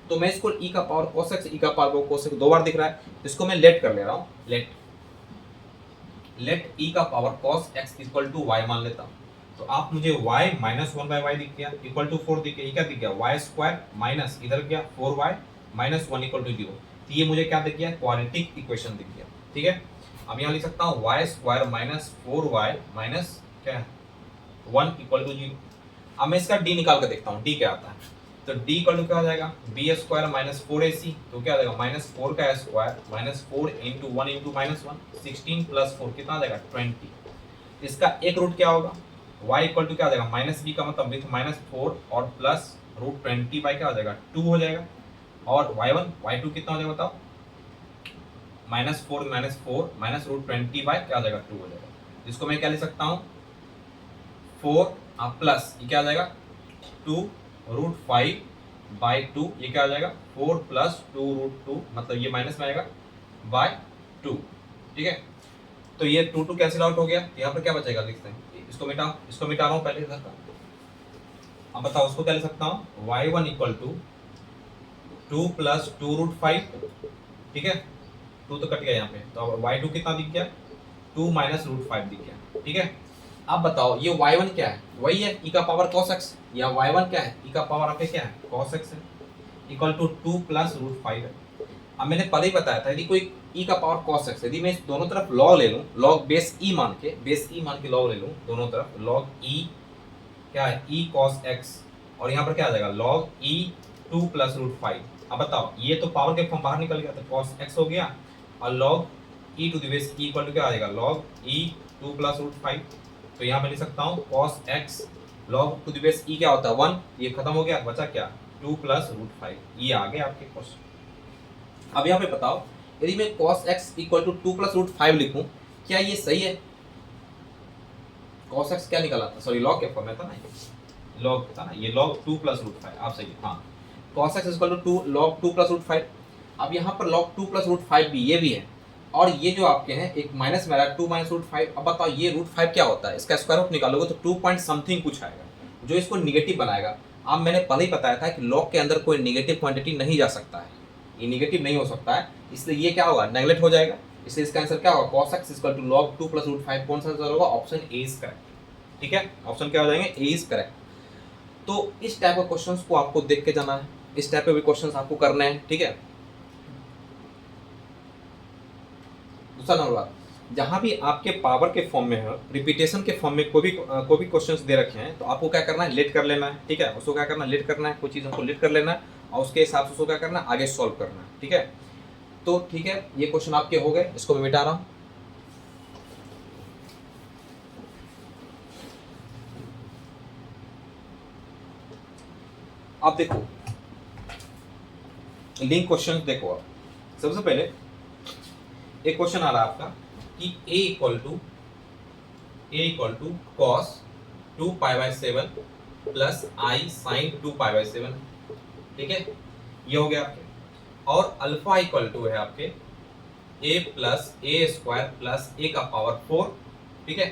तो मैं इसको e का पावर cos x, e का पावर cos x 2 बार दिख रहा है, इसको मैं लेट कर ले रहा हूँ, लेट e का पावर cos x = y मान लेता हूँ। तो आप मुझे y - 1/y दिख गया = 4 दिख गया, ये क्या दिख गया y² माइनस इधर क्या 4y - 1 = 0। तो ये मुझे क्या दिख गया, क्वाड्रेटिक इक्वेशन दिख गया। ठीक है, अब यहाँ लिख सकता हूँ y² - 4y - क्या 1 = 0। अब मैं इसका d निकाल कर देखता हूँ, d क्या आता है। तो डी इक्वल टू क्या हो जाएगा, बी स्क्वायर माइनस 4ac, तो क्या हो जाएगा माइनस 4 का square minus 4 into 1 into minus 1, 16 plus 4 कितना आ जाएगा 20। इसका एक रूट क्या होगा, y इक्वल टू क्या आ जाएगा माइनस बी का मतलब विथ माइनस 4 और प्लस रूट 20 बाई क्या हो जाएगा 2 हो जाएगा, और y1 y2 कितना हो जाएगा बताओ, माइनस 4 माइनस रूट 20 बाई क्या हो जाएगा 2 हो जाएगा, जिसको मैं क्या ले सकता हूँ 4 प्लस ये क्या आ जाएगा 2 रूट 5 बाई 2, ये क्या आ जाएगा 4 प्लस 2 रूट 2, मतलब ये माइनस में आएगा बाय 2, ठीक है। तो ये 2 कैंसिल आउट हो गया, यहाँ पर क्या बचेगा लिखते हैं, इसको मिटा रहा हूँ पहले इधर का। अब बताओ उसको क्या ले सकता हूँ, y1 equal to 2 plus 2 root 5, ठीक है, 2 तो कट गया यहाँ पे, तो अब y2 कितना दिख गया 2 माइनस रूट 5 दिख गया, ठीक है। अब बताओ ये y1 क्या है, वही है e का पावर cos x, या y1 क्या है e का पावर आपके क्या है cos x है, इक्वल टू 2 प्लस रूट 5 है। अब मैंने पहले ही बताया था यदि कोई e का पावर cos x, यदि मैं इस दोनों तरफ log ले लूं, log बेस e मान के log ले लूं दोनों तरफ, log e क्या है e cos x, और यहाँ पर क्या आ जाएगा log e 2 प्लस रूट 5। अब बताओ ये तो पावर के फॉर्म बाहर निकल गया, तो cos x हो गया, और log e to the base e equal to क्या आ जाएगा log e 2 प्लस रूट 5। तो यहाँ पे लिख सकता हूँ cos x log to the base e क्या होता है 1, ये खत्म हो गया, बचा क्या 2 प्लस रूट 5, ये आ गया आपके क्वेश्चन। अब यहाँ पे बताओ यदि मैं cos x equal to 2 plus root 5 लिखूं, क्या ये सही है, cos x क्या निकला था, सॉरी log के फॉर्म में था ना, log था ना, ये log 2 प्लस रूट 5, आप सही है, हाँ cos x equal to 2 log 2 plus root 5। अब यहाँ पर log 2 प्लस रूट 5 भी ये भी है, और ये जो आपके हैं एक माइनस में आ रहा है 2 माइनस रूट 5। अब बताओ ये रूट 5 क्या होता है, इसका स्क्वायर रूट निकालोगे तो 2 पॉइंट समथिंग कुछ आएगा, जो इसको निगेटिव बनाएगा। अब मैंने पहले ही बताया था कि log के अंदर कोई निगेटिव क्वांटिटी नहीं जा सकता है, ये निगेटिव नहीं हो सकता है, इसलिए ये क्या होगा नेगलेक्ट हो जाएगा, इसलिए इसका आंसर क्या होगा cos x equal to log 2 plus root 5। कौन सा आंसर होगा, ऑप्शन ए इज करेक्ट, ठीक है, ऑप्शन क्या हो जाएंगे ए इज करेक्ट। तो इस टाइप ऑफ क्वेश्चंस को आपको देख के जाना है, इस टाइप के भी क्वेश्चंस आपको करने हैं, ठीक है। दूसरा नंबर बात, जहां भी आपके पावर के फॉर्म में है, रिपीटेशन के फॉर्म में कोई भी क्वेश्चंस दे रखे हैं, तो आपको क्या करना है लेट कर लेना है, ठीक है, उसको क्या करना है लेट करना है, कोई चीज़ हमको लेट कर लेना है, और उसके हिसाब से उसको क्या करना है आगे सॉल्व करना है, ठीक है। तो ठीक है, ये क्वेश्चन आपके हो गए, इसको मैं मिटा रहा हूँ। आप देखो लिंक क्वेश्चन देखो, आप सबसे पहले एक क्वेश्चन आ रहा है आपका कि a equal to cos 2π/7 plus i sin 2π/7, ठीक है, ये हो गया आपके, और अल्फा इक्वल टू है आपके a plus A square plus A का पावर 4, ठीक है,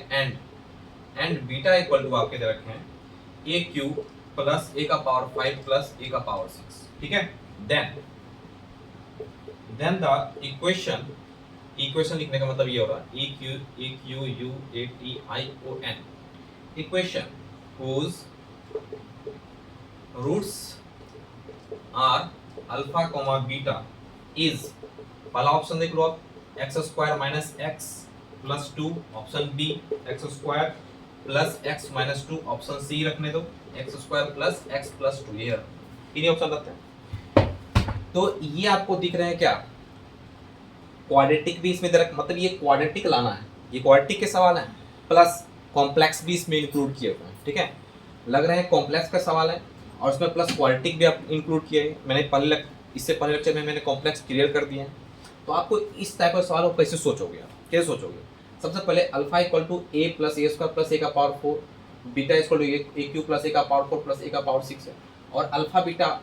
एंड बीटा इक्वल टू आपके दे रखे हैं a क्यूब प्लस ए का पावर 5 प्लस ए का पावर 6, ठीक है। देन द इक्वेशन लिखने का मतलब ये हो रहा है EQUATION, equation whose roots are alpha comma beta is, पहला ऑप्शन देख लो आप, x square minus x plus 2, option B x square plus x minus 2, option C रखने दो x square plus x plus 2, ये तीन ऑप्शन रखते हैं। तो ये आपको दिख रहे हैं क्या, क्वाड्रेटिक भी इसमें दे, मतलब ये क्वाड्रेटिक लाना है, ये क्वाड्रेटिक के सवाल है, प्लस कॉम्प्लेक्स भी इसमें इंक्लूड किए हुए हैं, ठीक है, लग रहे हैं कॉम्प्लेक्स का सवाल है, और इसमें प्लस क्वाड्रेटिक भी आप इंक्लूड किए हैं। मैंने इससे पहले लेक्चर में मैंने कॉम्प्लेक्स क्लियर कर दिए हैं। तो आपको इस टाइप का सवाल को कैसे सोचोगे, आप कैसे सोचोगे, सबसे पहले alpha equal to A plus A square plus A का power 4, beta equal to A Q plus A का पावर 4 प्लस ए का पावर 6 है, और अल्फा बीटा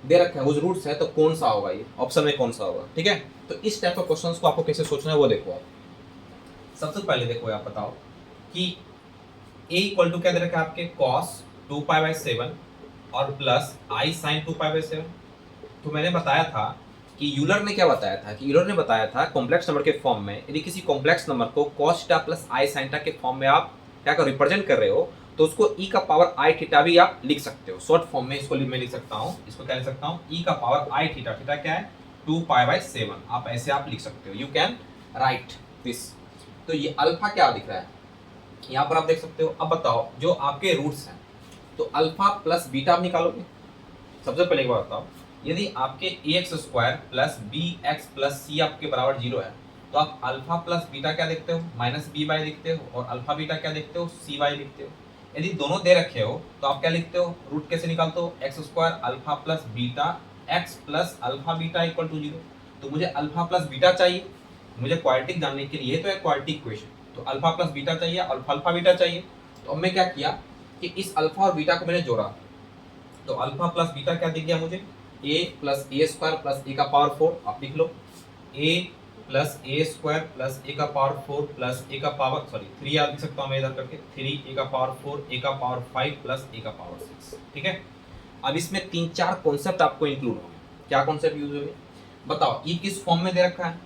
दे रखे हैं, उस रूट्स है, तो कौन सा होगा ये ऑप्शन में कौन सा होगा, ठीक है। तो इस टाइप ऑफ क्वेश्चंस को आपको कैसे सोचना है वो देखो आप। सबसे पहले देखो आप बताओ कि a इक्वल टू क्या दे रखा है आपके cos 2π/7 और प्लस i sin 2π/7। तो मैंने बताया था कि यूलर ने क्या बताया था, कि यूलर ने बताया था कॉम्प्लेक्स नंबर के फॉर्म में यदि किसी कॉम्प्लेक्स नंबर को cos theta plus i sin theta के फॉर्म में आप क्या कर रिप्रेजेंट कर रहे हो, तो उसको e का पावर i थीटा भी आप लिख सकते हो, शॉर्ट फॉर्म में इसको मैं लिख सकता हूँ, इसको क्या लिख सकता हूँ e का पावर i थीटा, थीटा क्या है 2π/7, आप ऐसे आप लिख सकते हो, यू कैन राइट दिस। तो ये अल्फा क्या दिख रहा है यहाँ पर आप देख सकते हो। अब बताओ जो आपके रूट्स हैं, तो अल्फा प्लस बीटा आप निकालोगे, सबसे पहले एक बात बताओ, यदि आपके ax square plus bx plus c आपके बराबर 0 है तो आप अल्फा प्लस बीटा क्या देखते हो, माइनस बी बाई लिखते हो, और अल्फा बीटा क्या देखते हो, सी बाई लिखते हो। यदि दोनों दे रखे हो तो आप क्या लिखते हो, रूट कैसे निकालते हो, x square alpha plus beta x plus alpha beta equal to 0। तो मुझे अल्फा प्लस बीटा चाहिए, मुझे क्वाड्रेटिक जानने के लिए तो है क्वाड्रेटिक इक्वेशन, तो अल्फा प्लस बीटा चाहिए, अल्फा बीटा चाहिए। तो अब मैं क्या किया कि इस अल्फा और बीटा को मैंने जोड़ा, तो अल्फा प्लस बीटा क्या दिख गया मुझे, a plus A square plus A का पावर 4, आप लिख लो a plus A square plus A का पावर 4 प्लस ए का पावर सॉरी 3 याद लिख सकता हूँ मैं इधर करके, 3 ए का पावर 4 ए का पावर 5 प्लस ए का पावर 6। ठीक है, अब इसमें 3-4 कॉन्सेप्ट आपको इंक्लूड होंगे। क्या कॉन्सेप्ट यूज होंगे बताओ, ई किस फॉर्म में दे रखा है,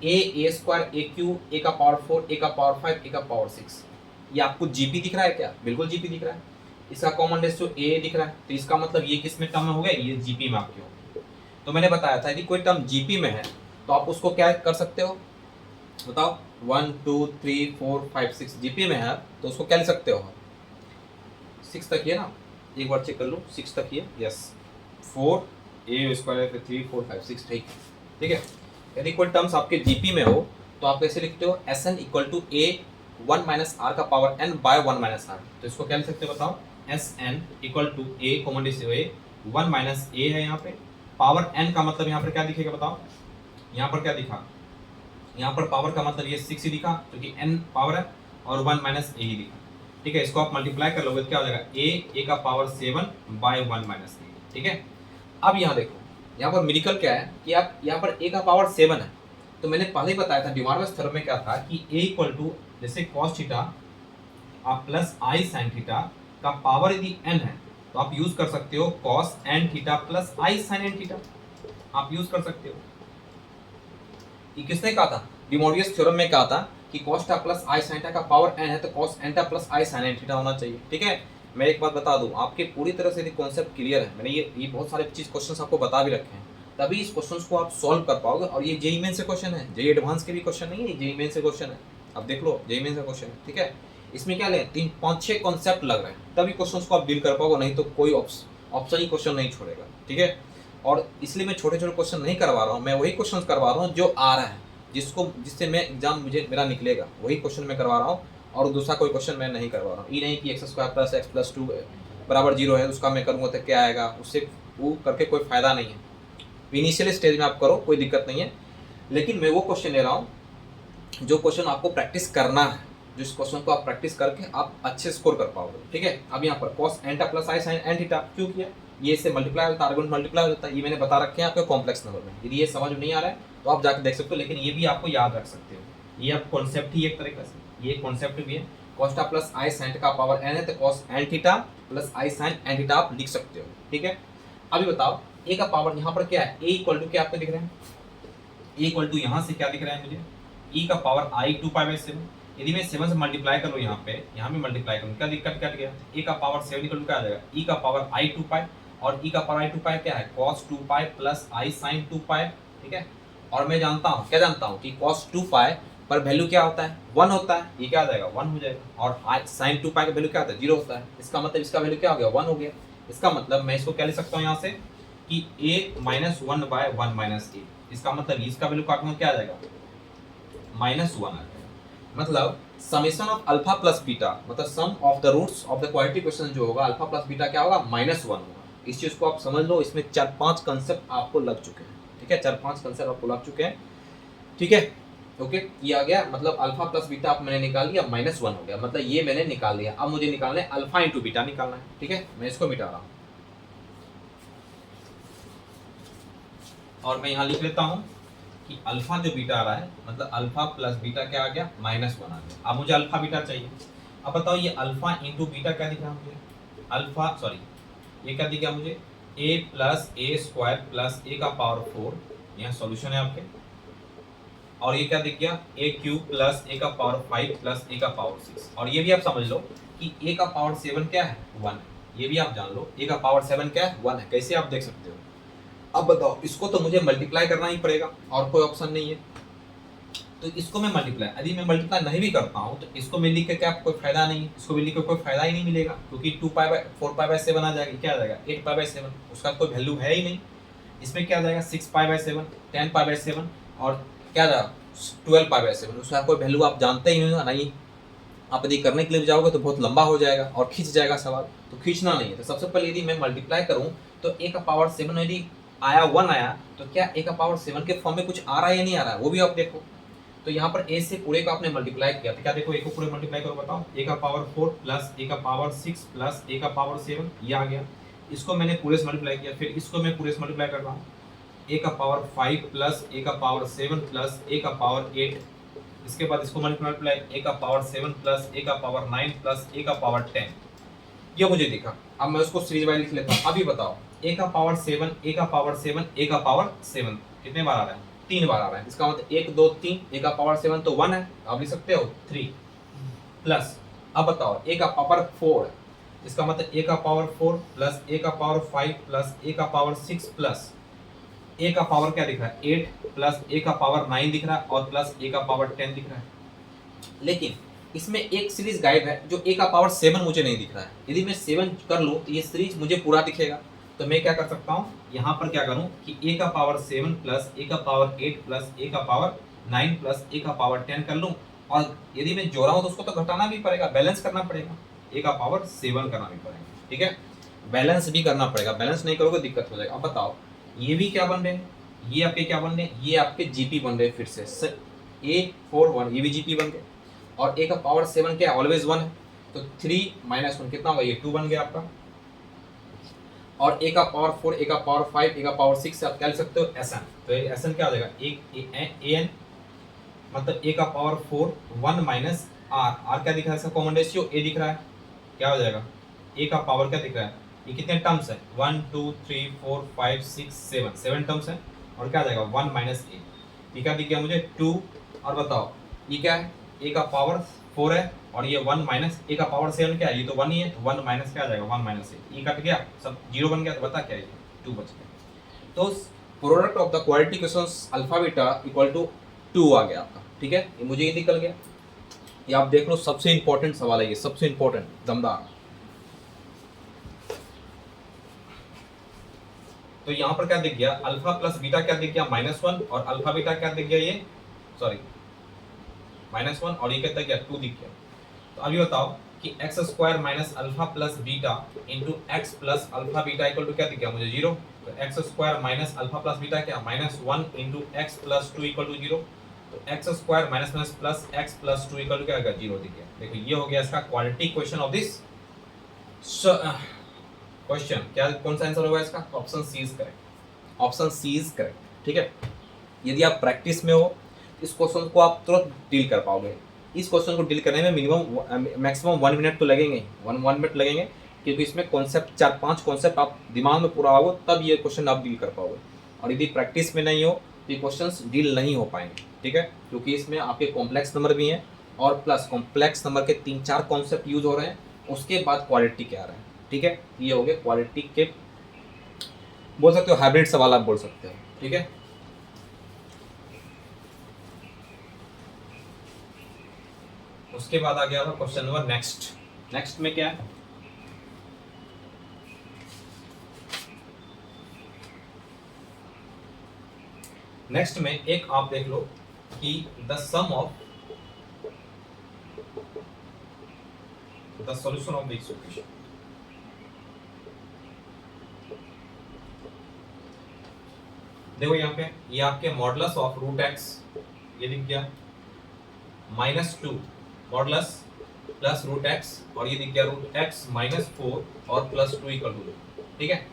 ए स्क्वायर ए क्यू ए का पावर 4 ए का पावर 5 ए का पावर 6। ये आपको जीपी दिख रहा है क्या, बिल्कुल जीपी दिख रहा है। इसका कॉमन रेशियो ए दिख रहा है, तो इसका मतलब ये किस में टर्म में हो गया, ये जीपी में आपके हो। तो मैंने बताया था यदि कोई टर्म जीपी में है तो आप उसको क्या कर सकते हो बताओ, 1 2 3 4 5 6 जीपी में है तो उसको क्या लिख सकते हो, 6 तक ये ना, एक बार चेक कर लो 6 तक ये, यस 4 ए स्क्वायर 3 4 5 6, ठीक है। यदि कोई टर्म्स आपके जीपी में हो तो आप कैसे लिखते हो, S N equal to A 1 minus R का power N by 1 minus R. तो इसको क्या लिख सकते हो बताओ, S N equal to A common ratio A 1 minus A है यहाँ पे, पावर एन का मतलब यहाँ पर क्या दिखेगा बताओ, यहाँ पर क्या दिखा, यहाँ पर पावर का मतलब ये 6 ही दिखा क्योंकि n पावर है, और 1 माइनस ए ही दिखा। ठीक है, इसको आप मल्टीप्लाई कर लोगे तो क्या हो जाएगा, ए का पावर 7 बाय 1 माइनस ए। ठीक है, अब यहाँ देखो, यहाँ पर मिरेकल क्या है कि आप यहाँ पर a का पावर 7 है, तो मैंने पहले ही बताया था डिमार्विस थ्योरम में क्या था कि a इक्वल टू जैसे cos थीटा आप प्लस आई साइन थीटा का पावर यदि n है तो आप यूज कर सकते हो cos n थीटा प्लस आई साइन n थीटा, आप यूज कर सकते हो। ये किसने कहा था, डिमोरियस थ्योरम में कहा था कि cos थीटा प्लस आई साइन थीटा का पावर n है तो cos n थीटा प्लस आई साइन n थीटा होना चाहिए। ठीक है, मैं एक बात बता दूं, आपके पूरी तरह से यदि कॉन्सेप्ट क्लियर है, मैंने ये बहुत सारे चीज क्वेश्चंस आपको बता भी रखे हैं, तभी इस क्वेश्चंस को आप सॉल्व कर पाओगे। और ये जेईई मेन से क्वेश्चन है, जेईई एडवांस के भी क्वेश्चन नहीं है, जेईई मेन से क्वेश्चन है, अब देख लो जेईई मेन से क्वेश्चन है। ठीक है, इसमें क्या ले 3-5-6 कॉन्सेप्ट लग रहे हैं, तभी क्वेश्चंस को आप डील कर पाओगे, नहीं तो कोई ऑप्शन ही क्वेश्चन नहीं छोड़ेगा। ठीक है, और इसलिए मैं छोटे छोटे क्वेश्चन नहीं करवा रहा हूँ, मैं वही क्वेश्चन करवा रहा हूँ जो आ रहा है, जिससे मैं एग्जाम मुझे मेरा निकलेगा, वही क्वेश्चन मैं करवा रहा हूँ, और दूसरा कोई क्वेश्चन मैं नहीं करवा रहा हूँ। ये नहीं कि x square plus x plus 2 बराबर 0 है, उसका मैं करूँगा तो क्या आएगा, उससे वो करके कोई फायदा नहीं है। इनिशियल स्टेज में आप करो, कोई दिक्कत नहीं है, लेकिन मैं वो क्वेश्चन ले रहा हूँ जो क्वेश्चन आपको प्रैक्टिस करना है, जिस क्वेश्चन को आप प्रैक्टिस करके आप अच्छे स्कोर कर पाओगे। ठीक है, अब यहाँ पर cos n प्लस आई साइन n थीटा क्यों किया, ये इससे मल्टीप्लाई होता है, आर्गुमेंट मल्टीप्लाई होता है, ये मैंने बता रखे हैं आपके कॉम्प्लेक्स नंबर में। यदि ये समझ नहीं आ रहा है तो आप जाकर देख सकते हो, लेकिन ये भी आपको याद रख सकते हो, ये आप कॉन्सेप्ट ही एक तरीके से, ये कॉन्सेप्ट भी है, cos थीटा प्लस आई साइन का पावर n है तो cos n थीटा प्लस आई साइन n थीटा आप लिख सकते हो। ठीक है, अभी बताओ a का पावर यहाँ पर क्या है, a इक्वल टू क्या आपको दिख रहा है, a इक्वल टू यहाँ से क्या दिख रहा है मुझे, e का पावर i 2π/7। यदि मैं 7 से मल्टीप्लाई करूँ यहाँ पे, यहाँ भी मल्टीप्लाई करूँ, क्या दिक्कत कट गया, a का पावर 7 इक्वल टू क्या आ जाएगा, e का पावर i 2π, और e का पावर i 2π क्या है, cos 2π प्लस i sin 2π। ठीक है, और मैं जानता हूँ, क्या जानता हूँ कि cos 2π पर वैल्यू क्या होता है, 1 होता है, ये क्या आ जाएगा 1 हो जाएगा, और sin 2π का वैल्यू क्या होता है 0 होता है, इसका मतलब इसका वैल्यू क्या हो गया 1 हो गया। इसका मतलब मैं इसको क्या लिख सकता हूँ यहाँ से कि a माइनस 1/1 माइनस a, इसका मतलब इसका वैल्यू काटूंगा क्या आ जाएगा -1 आ जाएगा। मतलब summation of alpha plus beta, मतलब sum of the roots of the quadratic equation जो होगा अल्फा प्लस बीटा क्या होगा -1 होगा। इस चीज को आप समझ लो, इसमें 4-5 कंसेप्ट आपको लग चुके हैं। ठीक है, 4-5 कंसेप्ट आपको लग चुके हैं। ठीक है, ओके, ये आ गया, मतलब अल्फा प्लस बीटा आप मैंने निकाल लिया, -1 हो गया, मतलब ये मैंने निकाल लिया। अब मुझे निकालना है अल्फा इंटू बीटा निकालना है। ठीक है, मैं इसको मिटा रहा हूँ और मैं यहाँ लिख लेता हूँ कि अल्फा जो बीटा आ रहा है, मतलब अल्फा प्लस बीटा क्या आ गया -1 आ गया। अब मुझे अल्फा बीटा चाहिए। अब बताओ ये अल्फा इंटू बीटा क्या दिख रहा है मुझे, अल्फा सॉरी ये क्या दिख गया मुझे, a plus A square plus A का पावर 4, यहाँ सॉल्यूशन है आपके, और ये क्या दिख गया a क्यूब प्लस ए का पावर 5 प्लस ए का पावर 6। और ये भी आप समझ लो कि a का पावर 7 क्या है 1, ये भी आप जान लो a का पावर 7 क्या है 1 है। कैसे आप देख सकते हो। अब बताओ इसको तो मुझे मल्टीप्लाई करना ही पड़ेगा और कोई ऑप्शन नहीं है। तो इसको मैं मल्टीप्लाई, यदि मैं मल्टीप्लाई नहीं भी करता हूँ तो इसको मैं लिख के क्या कोई फायदा नहीं, इसको भी लिख के कोई फायदा ही नहीं मिलेगा, क्योंकि 4π/7 आ जाएगी, क्या आ जाएगा 8π/7, उसका कोई वैल्यू है ही नहीं। इसमें क्या आ जाएगा 6π/7, 10π/7 और क्या आ जाएगा 12π/7, उसका कोई वैल्यू आप जानते ही नहीं। आप यदि करने के लिए जाओगे तो बहुत लंबा हो जाएगा और खींच जाएगा सवाल, तो खींचना नहीं है। तो सबसे पहले यदि मैं मल्टीप्लाई करूँ तो a⁻7 यदि आया 1 आया तो क्या a⁻7 के फॉर्म में कुछ आ रहा है या नहीं आ रहा है, वो भी आप देखो। तो यहाँ पर a से पूरे का आपने मल्टीप्लाई किया तो क्या देखो, a को पूरे मल्टीप्लाई करो, बताओ a⁻4 plus a⁻6 plus a⁻7, ये आ गया। इसको मैंने पूरे से मल्टीप्लाई किया, फिर इसको मैं पूरे से मल्टीप्लाई कर रहा हूँ, a⁻5 plus a⁻7 plus a⁻8, इसके बाद इसको multiply a⁻7 plus a⁻9 plus a⁻10, ये मुझे दिखा। अब मैं उसको सीरीज वाइज लिख लेता हूँ। अभी बताओ a⁻7 a⁻7 a⁻7 कितने बार आ रहा है, 3 बार आ रहा है। इसका मतलब 1 2 3, a⁻7 तो 1 है, आप लिख सकते हो 3 प्लस, अब बताओ a⁻4, इसका मतलब a⁻4 plus a⁻5 plus a⁻6 plus a⁻, क्या दिख रहा है 8 प्लस a⁻9 दिख रहा है और प्लस a⁻10 दिख रहा है। लेकिन इसमें एक सीरीज गायब है जो a⁻7 मुझे नहीं दिख रहा है। यदि मैं 7 कर लूँ तो ये सीरीज मुझे पूरा दिखेगा। तो मैं क्या कर सकता हूँ, यहाँ पर क्या करूँ कि a⁻7 plus a⁻8 plus a⁻9 plus a⁻10 कर लूँ, और यदि मैं जोड़ा हूँ तो उसको तो घटाना भी पड़ेगा, बैलेंस करना पड़ेगा, a⁻7 करना भी पड़ेगा, ठीक है, बैलेंस भी करना पड़ेगा। बैलेंस नहीं करोगे दिक्कत हो जाएगा। अब बताओ ये भी क्या बन रहे हैं, ये आपके क्या बन रहे हैं, ये आपके जीपी बन रहे हैं। फिर से a41 ये भी जीपी बन गए, और a⁻7 क्या ऑलवेज 1 है, तो 3 - 1 कितना होगा, ये 2 बन गया आपका। और a⁻4 a⁻5 a⁻6 से आप क्या लिख सकते हो Sn, तो ये Sn क्या हो जाएगा, an मतलब a⁻4 1 माइनस r क्या दिख रहा है, इसका कॉमन रेशियो a दिख रहा है, क्या हो जाएगा a का पावर क्या दिख रहा है, ये कितने टर्म्स है 1 2 3 4 5 6 7 टर्म्स है, और क्या आ जाएगा 1 माइनस a, ये क्या दिख गया मुझे 2, और बताओ ये क्या है a का पावर 4 है, और ये 1 माइनस a का पावर 7 क्या है, ये तो 1 ही है, तो 1 माइनस क्या आ जाएगा 1 माइनस a, ये कट गया सब 0 बन गया, तो बता क्या है ये 2 बच गया। तो product of the quadratic equations alpha beta equal to 2 आ गया आपका, ठीक है, ये मुझे ये निकल गया। ये आप देख लो सबसे इंपॉर्टेंट सवाल है, ये सबसे इंपॉर्टेंट दमदार। तो यहाँ पर क्या दिख गया, अल्फा प्लस बीटा क्या दिख गया -1, और अल्फा बीटा क्या दिख गया, ये सॉरी -1, और ये क्या दिख गया 2 दिख गया। तो अभी बताओ कि x² minus alpha plus beta into x plus alpha beta equal to क्या दिख गया मुझे 0, तो x² minus alpha plus beta क्या -1 into x plus 2 equal to 0, तो x² minus minus plus x plus 2 equal to क्या होगा 0 दिख गया। देखो ये हो गया इसका quadratic equation of this question. क्या कौन सा आंसर होगा इसका, option C is correct, option C is correct, ठीक है। यदि आप प्रैक्टिस में हो इस क्वेश्चन को आप तुरंत डील कर पाओगे। इस क्वेश्चन को डील करने में मिनिमम मैक्सिमम 1 मिनट तो लगेंगे, 1 मिनट लगेंगे, क्योंकि इसमें कॉन्सेप्ट 4-5 कॉन्सेप्ट आप दिमाग में पूरा होगा तब ये क्वेश्चन आप डील कर पाओगे। और यदि प्रैक्टिस में नहीं हो तो ये क्वेश्चन डील नहीं हो पाएंगे, ठीक है, क्योंकि इसमें आपके कॉम्प्लेक्स नंबर भी हैं और प्लस कॉम्प्लेक्स नंबर के 3-4 कॉन्सेप्ट यूज हो रहे हैं, उसके बाद क्वालिटी क्या आ रहा है, ठीक है। ये हो गए क्वालिटी के, बोल सकते हो हाइब्रिड सवाल आप बोल सकते हो, ठीक है। उसके बाद आ गया क्वेश्चन नंबर नेक्स्ट में क्या है, नेक्स्ट में एक आप देख लो कि the sum of the solution of the equation. देखो यहाँ पे ये आपके मॉडुलस ऑफ रूट एक्स ये दिख गया -2 मॉडुलस प्लस रूट एक्स, और ये दिख गया रूट एक्स -4 और प्लस 2 इक्वल टू, ठीक है।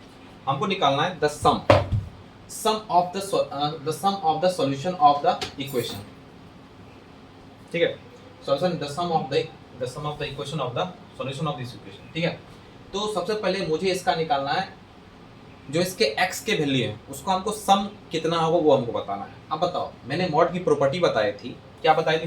हमको निकालना है the sum of the solution of the equation, ठीक है। Solution the sum of the equation of the solution of this equation, ठीक है। तो सबसे पहले मुझे इसका निकालना है, जो इसके x के वैल्यू है उसको हमको सम कितना होगा वो हमको बताना है। अब बताओ मैंने मॉड की प्रॉपर्टी बताई थी, क्या बताई थी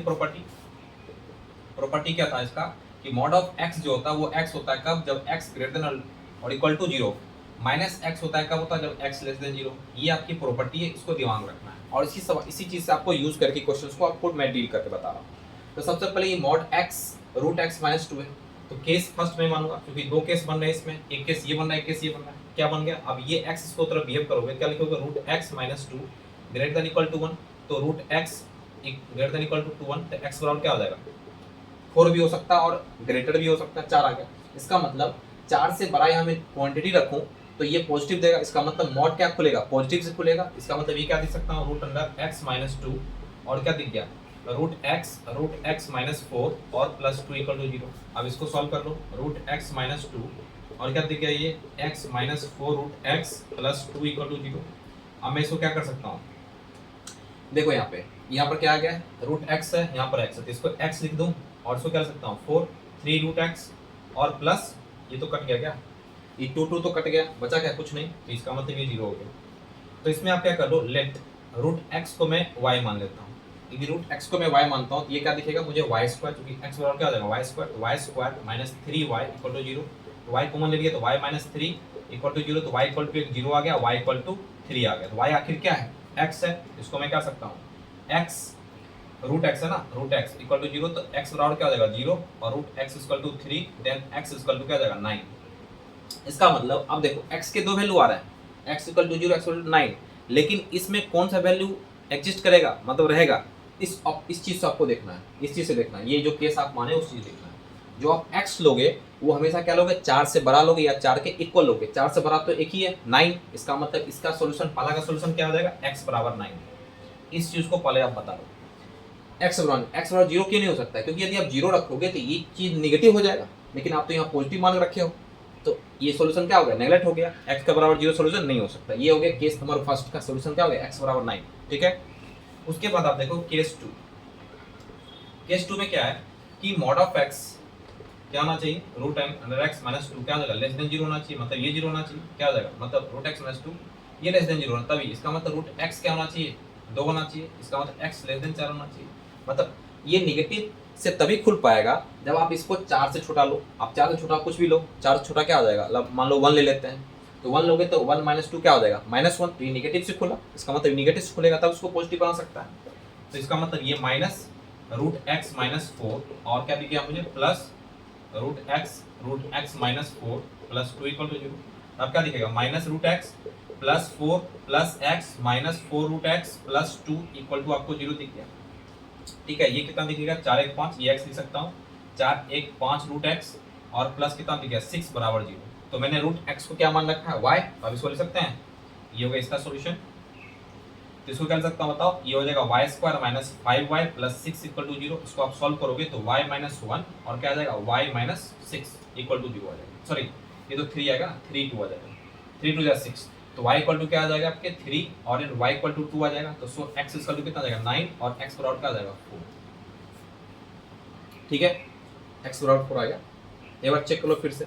प्रॉपर्टी क्या था इसका कि मॉड ऑफ x जो होता है वो x होता है कब, जब x ग्रेटर देन और इक्वल टू 0, माइनस एक्स होता है कब होता है, जब एक्स लेस देन जीरो। ये आपकी प्रॉपर्टी है, इसको दिमाग में रखना है। और इसी चीज से आपको यूज करके क्वेश्चंस को आपको मैं डील करके बता रहा हूँ। तो सबसे पहले ये mod x root x minus two है, तो केस फर्स्ट में मानूंगा, क्योंकि दो केस बन रहे हैं इसमें, एक केस ये बन रहा है, एक केस ये बन रहा है। क्या बन गया, अब ये एक्स इसको तरफ बिहेव करोगे, क्या लिखोगे, root x minus two greater than equal to one. तो root X greater than equal to one, तो एक्स बराबर क्या हो जाएगा, 4 भी हो सकता है और ग्रेटर भी हो सकता है, 4 आ गया। इसका मतलब 4 से बड़ा यहाँ में क्वांटिटी रखूं तो ये पॉजिटिव देगा, इसका मतलब मॉड क्या खुलेगा, पॉजिटिव से खुलेगा। इसका मतलब ये क्या दिख सकता हूँ, root under x minus two और क्या दिख गया, रूट एक्स माइनस फोर और plus two equal to zero. अब इसको सॉल्व कर लो, रूट एक्स माइनस टू और क्या दिख गया, ये x minus four root x plus two equal to zero. अब मैं इसको क्या कर सकता हूँ, देखो यहाँ पर क्या आ गया है, रूट एक्स है, यहाँ पर एक्स है, तो इसको एक्स लिख दूँ और इसको क्या कर सकता हूँ, फोर थ्री रूट एक्स और प्लस ये तो कट गया, क्या ये टू टू तो कट गया, बचा क्या, कुछ नहीं, तो इसका मतलब ये जीरो हो गया। तो इसमें आप क्या कर लो, लेट रूट एक्स को मैं वाई मान लेता हूँ। यदि रूट एक्स को मैं वाई मानता हूँ तो ये क्या दिखेगा मुझे, वाई स्क्वायर, क्योंकि एक्स बराबर क्या हो जाएगा, y square minus three y equal to zero. तो वाई कॉमन ले लिया तो y minus three equal to zero, तो वाई इक्वल टू एक जीरो आ गया, वाई इक्वल टू थ्री आ गया। तो वाई आखिर क्या है, एक्स है, इसको मैं क्या सकता हूँ, एक्स रूट एक्स है ना, root x equal to zero, तो एक्स बराबर क्या हो जाएगा, जीरो, और root x equal to three, then x equal to क्या हो जाएगा, नाइन। इसका मतलब अब देखो x के दो वैल्यू आ रहे हैं, x equal to zero, x equal to nine, लेकिन इसमें कौन सा वैल्यू एग्जिस्ट करेगा, मतलब रहेगा, इस चीज से आपको देखना है, इस चीज से देखना है, ये जो केस आप माने उस चीज देखना है। जो आप x लोगे वो हमेशा क्या लोगे, 4 से बड़ा लोगे या 4 के इक्वल लोगे। 4 से बड़ा तो एक ही है 9, इसका मतलब इसका सोल्यूशन, पहला का सोल्यूशन क्या हो जाएगा, x बराबर 9। इस चीज को पहले आप बता दो, x बराबर जीरो क्यों नहीं हो सकता है, क्योंकि यदि आप जीरो रखोगे तो ये चीज निगेटिव हो जाएगा, लेकिन आप तो यहाँ पॉजिटिव मान रखे हो, तो ये सॉल्यूशन क्या हो गया, नेगलेक्ट हो गया, x का बराबर जीरो सॉल्यूशन नहीं हो सकता। ये हो गया केस नंबर फर्स्ट का सॉल्यूशन, क्या हो गया, x बराबर 9। ठीक है, उसके बाद आप देखो केस 2। केस 2 में क्या है कि मॉड ऑफ x क्या होना चाहिए, root under x minus two क्या हो जाएगा, लेस देन जीरो होना चाहिए, मतलब ये जीरो होना चाहिए, क्या हो जाएगा, मतलब रूट x माइनस टू ये लेस देन जीरो होना, तभी इसका मतलब रूट x क्या होना चाहिए, दो होना चाहिए, इसका मतलब x लेस देन 4 होना चाहिए। मतलब ये निगेटिव से तभी खुल पाएगा जब आप इसको 4 से छोटा लो। आप 4 से छोटा कुछ भी लो, 4 से छोटा क्या हो जाएगा, मतलब मान लो 1 ले लेते हैं, तो 1 लोगे तो 1 माइनस टू क्या हो जाएगा, -1, तो ये निगेटिव से खुला, इसका मतलब निगेटिव से खुलेगा तब उसको पॉजिटिव बना सकता है। तो इसका मतलब ये minus root x minus four और क्या दिख गया मुझे, plus root x minus four plus two equal to zero. अब क्या दिखेगा, minus root x plus four plus x minus four root x plus two equal to आपको जीरो दिख गया। ठीक है, ये कितना दिखेगा, 4 1 5, ये एक्स लिख सकता हूँ, 4 1 5 रूट एक्स और प्लस कितना दिख गया, 6 बराबर जीरो। तो मैंने रूट एक्स को क्या मान रखा है, वाई, अब इसको लिख सकते हैं, ये हो गया इसका सॉल्यूशन। तो इसको क्या लिख सकता हूँ बताओ, ये हो जाएगा y square minus five y plus six equal to zero. इसको आप सॉल्व करोगे तो वाई माइनस वन और क्या आ जाएगा, Y minus six equal to zero आ जाएगा। सॉरी, ये तो थ्री आएगा ना, 3 2 आ जाएगा, 3 2 6, तो y इक्वल टू क्या आ जाएगा आपके 3 और y इक्वल टू 2 आ जाएगा। तो सो x इक्वल टू कितना आ जाएगा 9 और x बराबर क्या आ जाएगा 4। ठीक है, x बराबर 4 आ गया। एक बार चेक कर लो फिर से,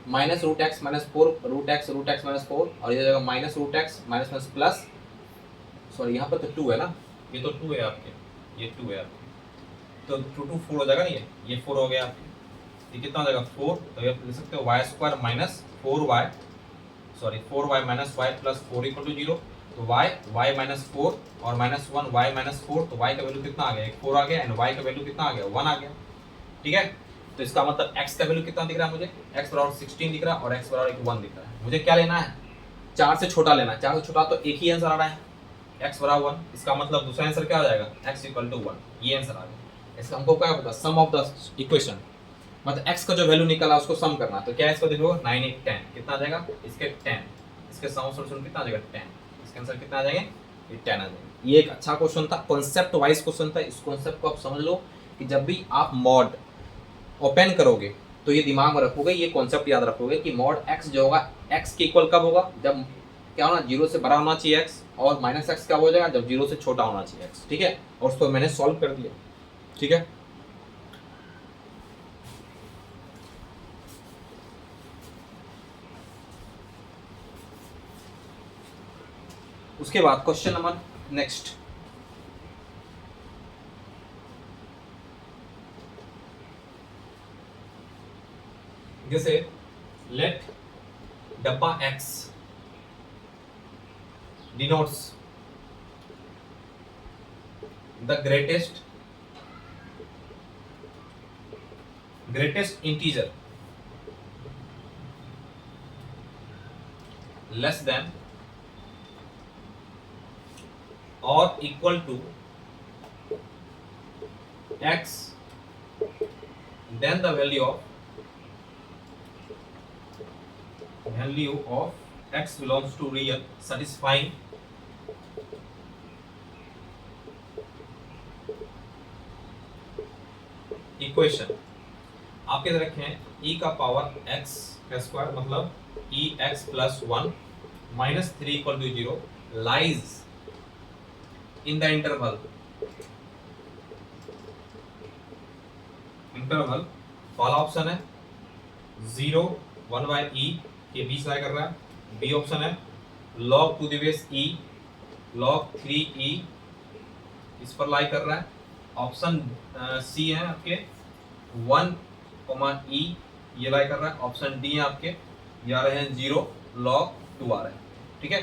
minus root x minus four root x minus four और ये आ जाएगा minus root x minus minus plus, sorry यहाँ पर तो 2 है ना, ये तो 2 है आपके, ये 2 है आपके, तो 2 2 4 हो जाएगा ना, ये 4 हो गया आपके। ये कितना हो जाएगा 4, तो ये लिख सकते हो y square minus 4y, sorry 4y minus y plus 4 equal to zero. तो y माइनस 4 और माइनस 1 y माइनस 4, तो y का वैल्यू कितना आ गया, 4 आ गया, एंड y का वैल्यू कितना आ गया, 1 आ गया। ठीक है, तो इसका मतलब x का वैल्यू कितना दिख रहा है मुझे, x बराबर 16 दिख रहा है और x बराबर 1 दिख रहा है। मुझे क्या लेना है, 4 से छोटा लेना है, 4 से छोटा तो एक ही आंसर आ रहा है, x बराबर 1। इसका मतलब दूसरा आंसर क्या आ जाएगा, x इक्वल टू 1, ये आंसर आ गया। इसका हमको क्या पता, सम ऑफ द इक्वेशन, मतलब x का जो वैल्यू निकला उसको सम करना। तो क्या इसको देखो 9 1 10 कितना आ जाएगा, इसके 10, इसके सम सॉल्यूशन कितना आ जाएगा 10, इसका आंसर कितना आ जाएगा, ये 10 आ जाएगा। ये एक अच्छा क्वेश्चन था, कॉन्सेप्ट वाइज क्वेश्चन था। इस कॉन्सेप्ट को आप समझ लो कि जब भी आप मॉड ओपन करोगे तो ये दिमाग में रखोगे, ये कॉन्सेप्ट याद रखोगे कि मॉड x जो होगा x के इक्वल कब होगा, जब क्या होना, 0 से बड़ा होना चाहिए x, और माइनस एक्स कब हो जाएगा, जब 0 से छोटा होना चाहिए x। ठीक है, और उसको मैंने सॉल्व कर दिया। ठीक है, उसके बाद क्वेश्चन नंबर नेक्स्ट, जैसे लेट डब्बा x denotes the greatest integer less than or equal to x, then the value of x belongs to real, satisfying equation. आपके इधर रखे हैं e का पावर x का स्क्वायर मतलब e x plus 1 minus 3 equal to 0 lies in the interval पहला ऑप्शन है 0 1 बाय e के बीच लाई कर रहा है। बी ऑप्शन है log to the base e log 3e इस पर लाई कर रहा है। ऑप्शन सी है आपके 1 e ये लाई कर रहा है। ऑप्शन डी है आपके ये आ रहे हैं 0 log 2 आ रहे हैं। ठीक है,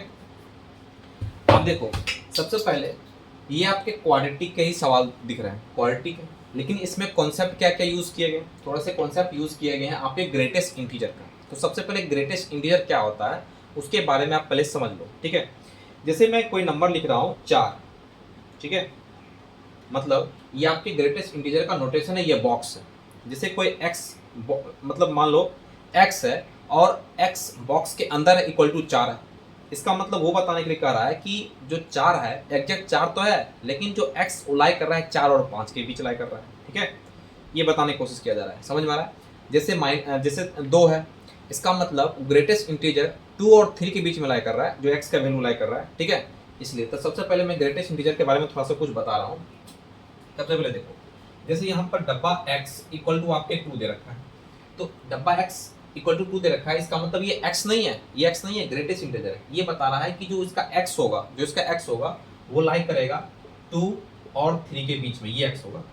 अब देखो सबसे पहले ये आपके क्वाड्रेटिक के ही सवाल दिख रहे हैं, क्वाड्रेटिक है, लेकिन इसमें कॉन्सेप्ट क्या क्या यूज किए गए, थोड़ा से कॉन्सेप्ट यूज किए गए हैं आपके ग्रेटेस्ट इंटीजर का। तो सबसे पहले ग्रेटेस्ट इंटीजर क्या होता है उसके बारे में आप पहले समझ लो। ठीक है, जैसे मैं कोई नंबर लिख रहा हूँ 4, ठीक है, मतलब ये आपके ग्रेटेस्ट इंटीजर का नोटेशन है, ये बॉक्स है। जैसे कोई x मतलब मान लो x है और x बॉक्स के अंदर है इक्वल टू 4 है, इसका मतलब वो बताने के लिए कह रहा है कि जो 4 है एग्जैक्ट 4 तो है, लेकिन जो x लाई कर रहा है 4 और 5 के बीच लाई कर रहा है। ठीक है, ये बताने की कोशिश किया जा रहा है, समझ में आ रहा है। जैसे 2 है, इसका मतलब ग्रेटेस्ट इंटीजर 2 और 3 के बीच में लाई कर रहा है, जो x का वैल्यू लाई कर रहा है। ठीक है, इसलिए तो सबसे पहले मैं ग्रेटेस्ट इंटीजर के बारे में थोड़ा सा कुछ बता रहा हूँ। सबसे पहले देखो, जैसे यहाँ पर डब्बा x इक्वल टू आपके 2 दे रखा है, तो डब्बा x इक्वल टू 2 दे रखा है, इसका मतलब ये x नहीं है, ये x नहीं है, ग्रेटेस्ट इंटीजर है। ये बता रहा है कि जो इसका x होगा वो लाई करेगा 2 और 3 के बीच में, ये x होगा,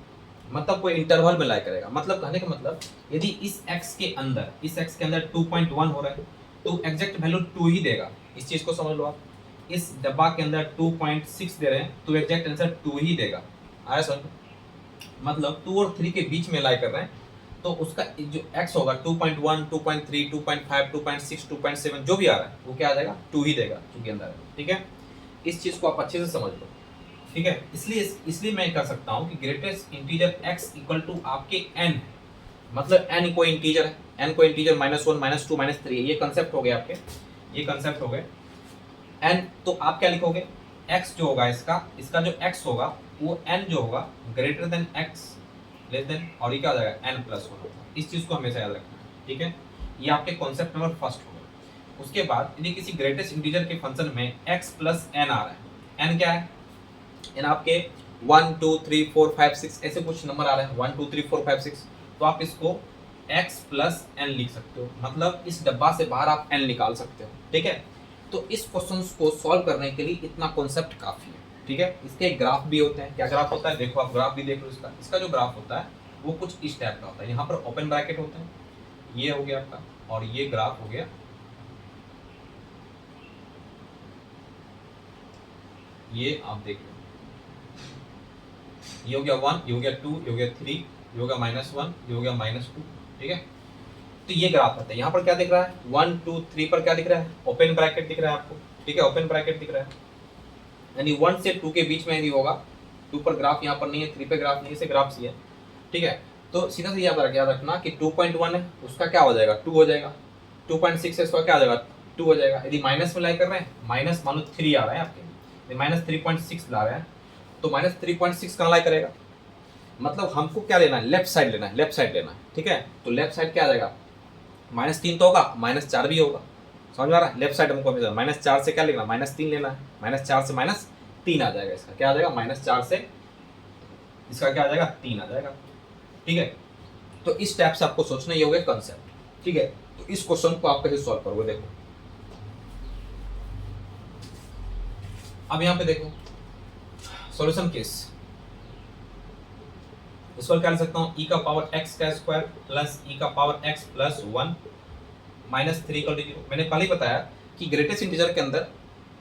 मतलब कोई इंटरवल में लाई करेगा। मतलब कहने का मतलब यदि इस x के अंदर 2.1 हो रहा है तो एग्जैक्ट वैल्यू 2 ही देगा। इस चीज को समझ लो आप, इस डब्बा के अंदर 2.6 दे रहे हैं तो एग्जैक्ट आंसर 2 ही देगा। आया समझ, मतलब 2 और 3 के बीच में लाई कर रहे हैं तो उसका जो x होगा 2.1, 2.3, 2.5, 2.6, 2.7 जो भी आ रहा है वो क्या आ जाएगा 2 ही देगा क्योंकि अंदर है। ठीक है, इस चीज को आप अच्छे से समझ लो। ठीक है, इसलिए मैं कर सकता हूँ कि greatest integer x equal to आपके n, मतलब n कोई इंटीजर है, n कोई इंटीजर -1, -2, -3, ये कंसेप्ट हो गए आपके, ये कंसेप्ट हो गए। n तो आप क्या लिखोगे, x जो होगा इसका जो x होगा वो n जो होगा greater than x less than, और ये क्या आ जाएगा n + 1 होगा। इस चीज को हमेशा याद रखना है। ठीक है, ये आपके कॉन्सेप्ट नंबर फर्स्ट होगा। उसके बाद यदि किसी ग्रेटेस्ट इंटीजर के फंक्शन में x + n आ रहा है, n क्या है, n आपके 1 2 3 4 5 6 ऐसे कुछ नंबर आ रहे हैं 1 2 3 4 5 6, तो आप इसको x + n लिख सकते हो, मतलब इस डब्बा से बाहर आप n निकाल सकते हो। ठीक है, तो इस क्वेश्चन को सॉल्व करने के लिए इतना कॉन्सेप्ट काफी है। ठीक है, इसके ग्राफ भी होते हैं। क्या ग्राफ होता है, देखो आप ग्राफ भी देख लो इसका जो ग्राफ होता है वो कुछ इस टाइप का होता है। यहाँ पर ओपन ब्रैकेट होते हैं, ये हो गया आपका, और ये ग्राफ हो गया, ये आप देख लो, ये हो गया 1, ये हो गया 2, ये हो गया 3, ये हो गया -1, ये हो गया -2। ठीक है, तो ये ग्राफ होता है। यहाँ पर क्या दिख रहा है 1 2 3 पर क्या दिख रहा है, ओपन ब्रैकेट दिख रहा है आपको। ठीक है, ओपन ब्रैकेट दिख रहा है, यानी 1 से 2 के बीच में यदि होगा, 2 पर ग्राफ यहाँ पर नहीं है, 3 पे ग्राफ नहीं है, इसे ग्राफ सी है। ठीक है, तो सीधा से याद रखना कि 2.1 है उसका क्या हो जाएगा 2 हो जाएगा, 2.6 है उसका क्या हो जाएगा 2 हो जाएगा। यदि माइनस में लाई कर रहे हैं, माइनस मान लो 3 आ रहा है आपके, -3.6 ला रहे हैं तो -3.6 कहाँ लाई करेगा, मतलब हमको क्या लेना है, लेफ्ट साइड लेना है, लेफ्ट साइड लेना है। ठीक है, तो लेफ्ट साइड क्या आ जाएगा, -3 तो होगा, -4 भी होगा, समझ में आ रहा है। लेफ्ट साइड हमको हमेशा -4 से क्या लेना, -3 लेना है, -4 से -3 आ जाएगा, इसका क्या आ जाएगा, -4 से इसका क्या आ जाएगा 3 आ जाएगा। ठीक है, तो इस टाइप से आपको सोचना ही होगा कंसेप्ट। ठीक है, तो इस क्वेश्चन को आप कैसे सॉल्व करोगे, देखो अब यहाँ पे देखो सॉल्यूशन केस, इस पर क्या लिख सकता हूँ, e का पावर x का स्क्वायर प्लस e का पावर x + 1 -3 = 0। मैंने पहले ही बताया कि ग्रेटेस्ट इंटीजर के अंदर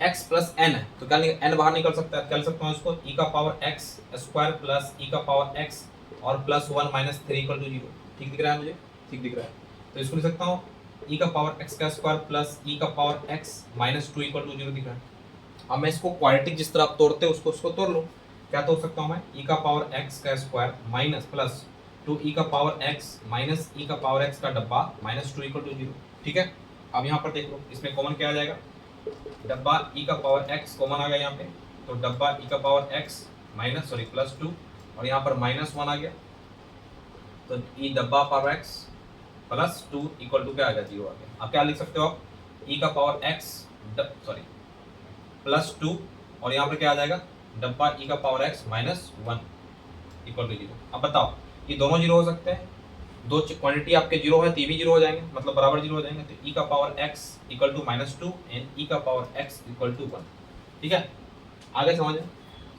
x प्लस एन है, तो क्या एन बाहर निकल सकता है, क्या लिख सकता हूँ इसको, ई का power x square plus e का पावर एक्स और प्लस 1 माइनस 3 इक्वल टू 0। ठीक दिख रहा है मुझे, ठीक दिख रहा है। तो इसको लिख सकता हूँ ई का पावर एक्स का स्क्वायर प्लस ई का power x minus 2 equal to 0 दिख रहा है। अब मैं इसको क्वाड्रेटिक जिस तरह आप तोड़ते हो उसको तोड़ लो। क्या तोड़ सकता हूँ मैं, ई का पावर एक्स का स्क्वायर माइनस प्लस 2 ई का पावर एक्स माइनस ई का पावर एक्स का डब्बा माइनस 2 इक्वल टू 0। ठीक है, अब यहाँ पर देख लो, इसमें कॉमन क्या आ जाएगा, डब्बा ई का पावर एक्स कॉमन आ गया यहाँ पे, तो डब्बा ई का power x minus sorry plus 2 और यहाँ पर माइनस 1 आ गया, तो ई डब्बा power x plus 2 equal to क्या आ गया, 0 आ गया। अब क्या लिख सकते हो आप, ई का पावर एक्स सॉरी प्लस 2 और यहाँ पर क्या आ जाएगा, डब्बा ई का power x minus 1 equal to 0। अब बताओ ये दोनों 0 हो सकते हैं, दो क्वांटिटी आपके 0 है तो ये भी 0 हो जाएंगे, मतलब बराबर 0 हो जाएंगे। तो ई का power x equal to minus 2 and e का पावर एक्स इक्वल टू 1। ठीक है, आगे समझ।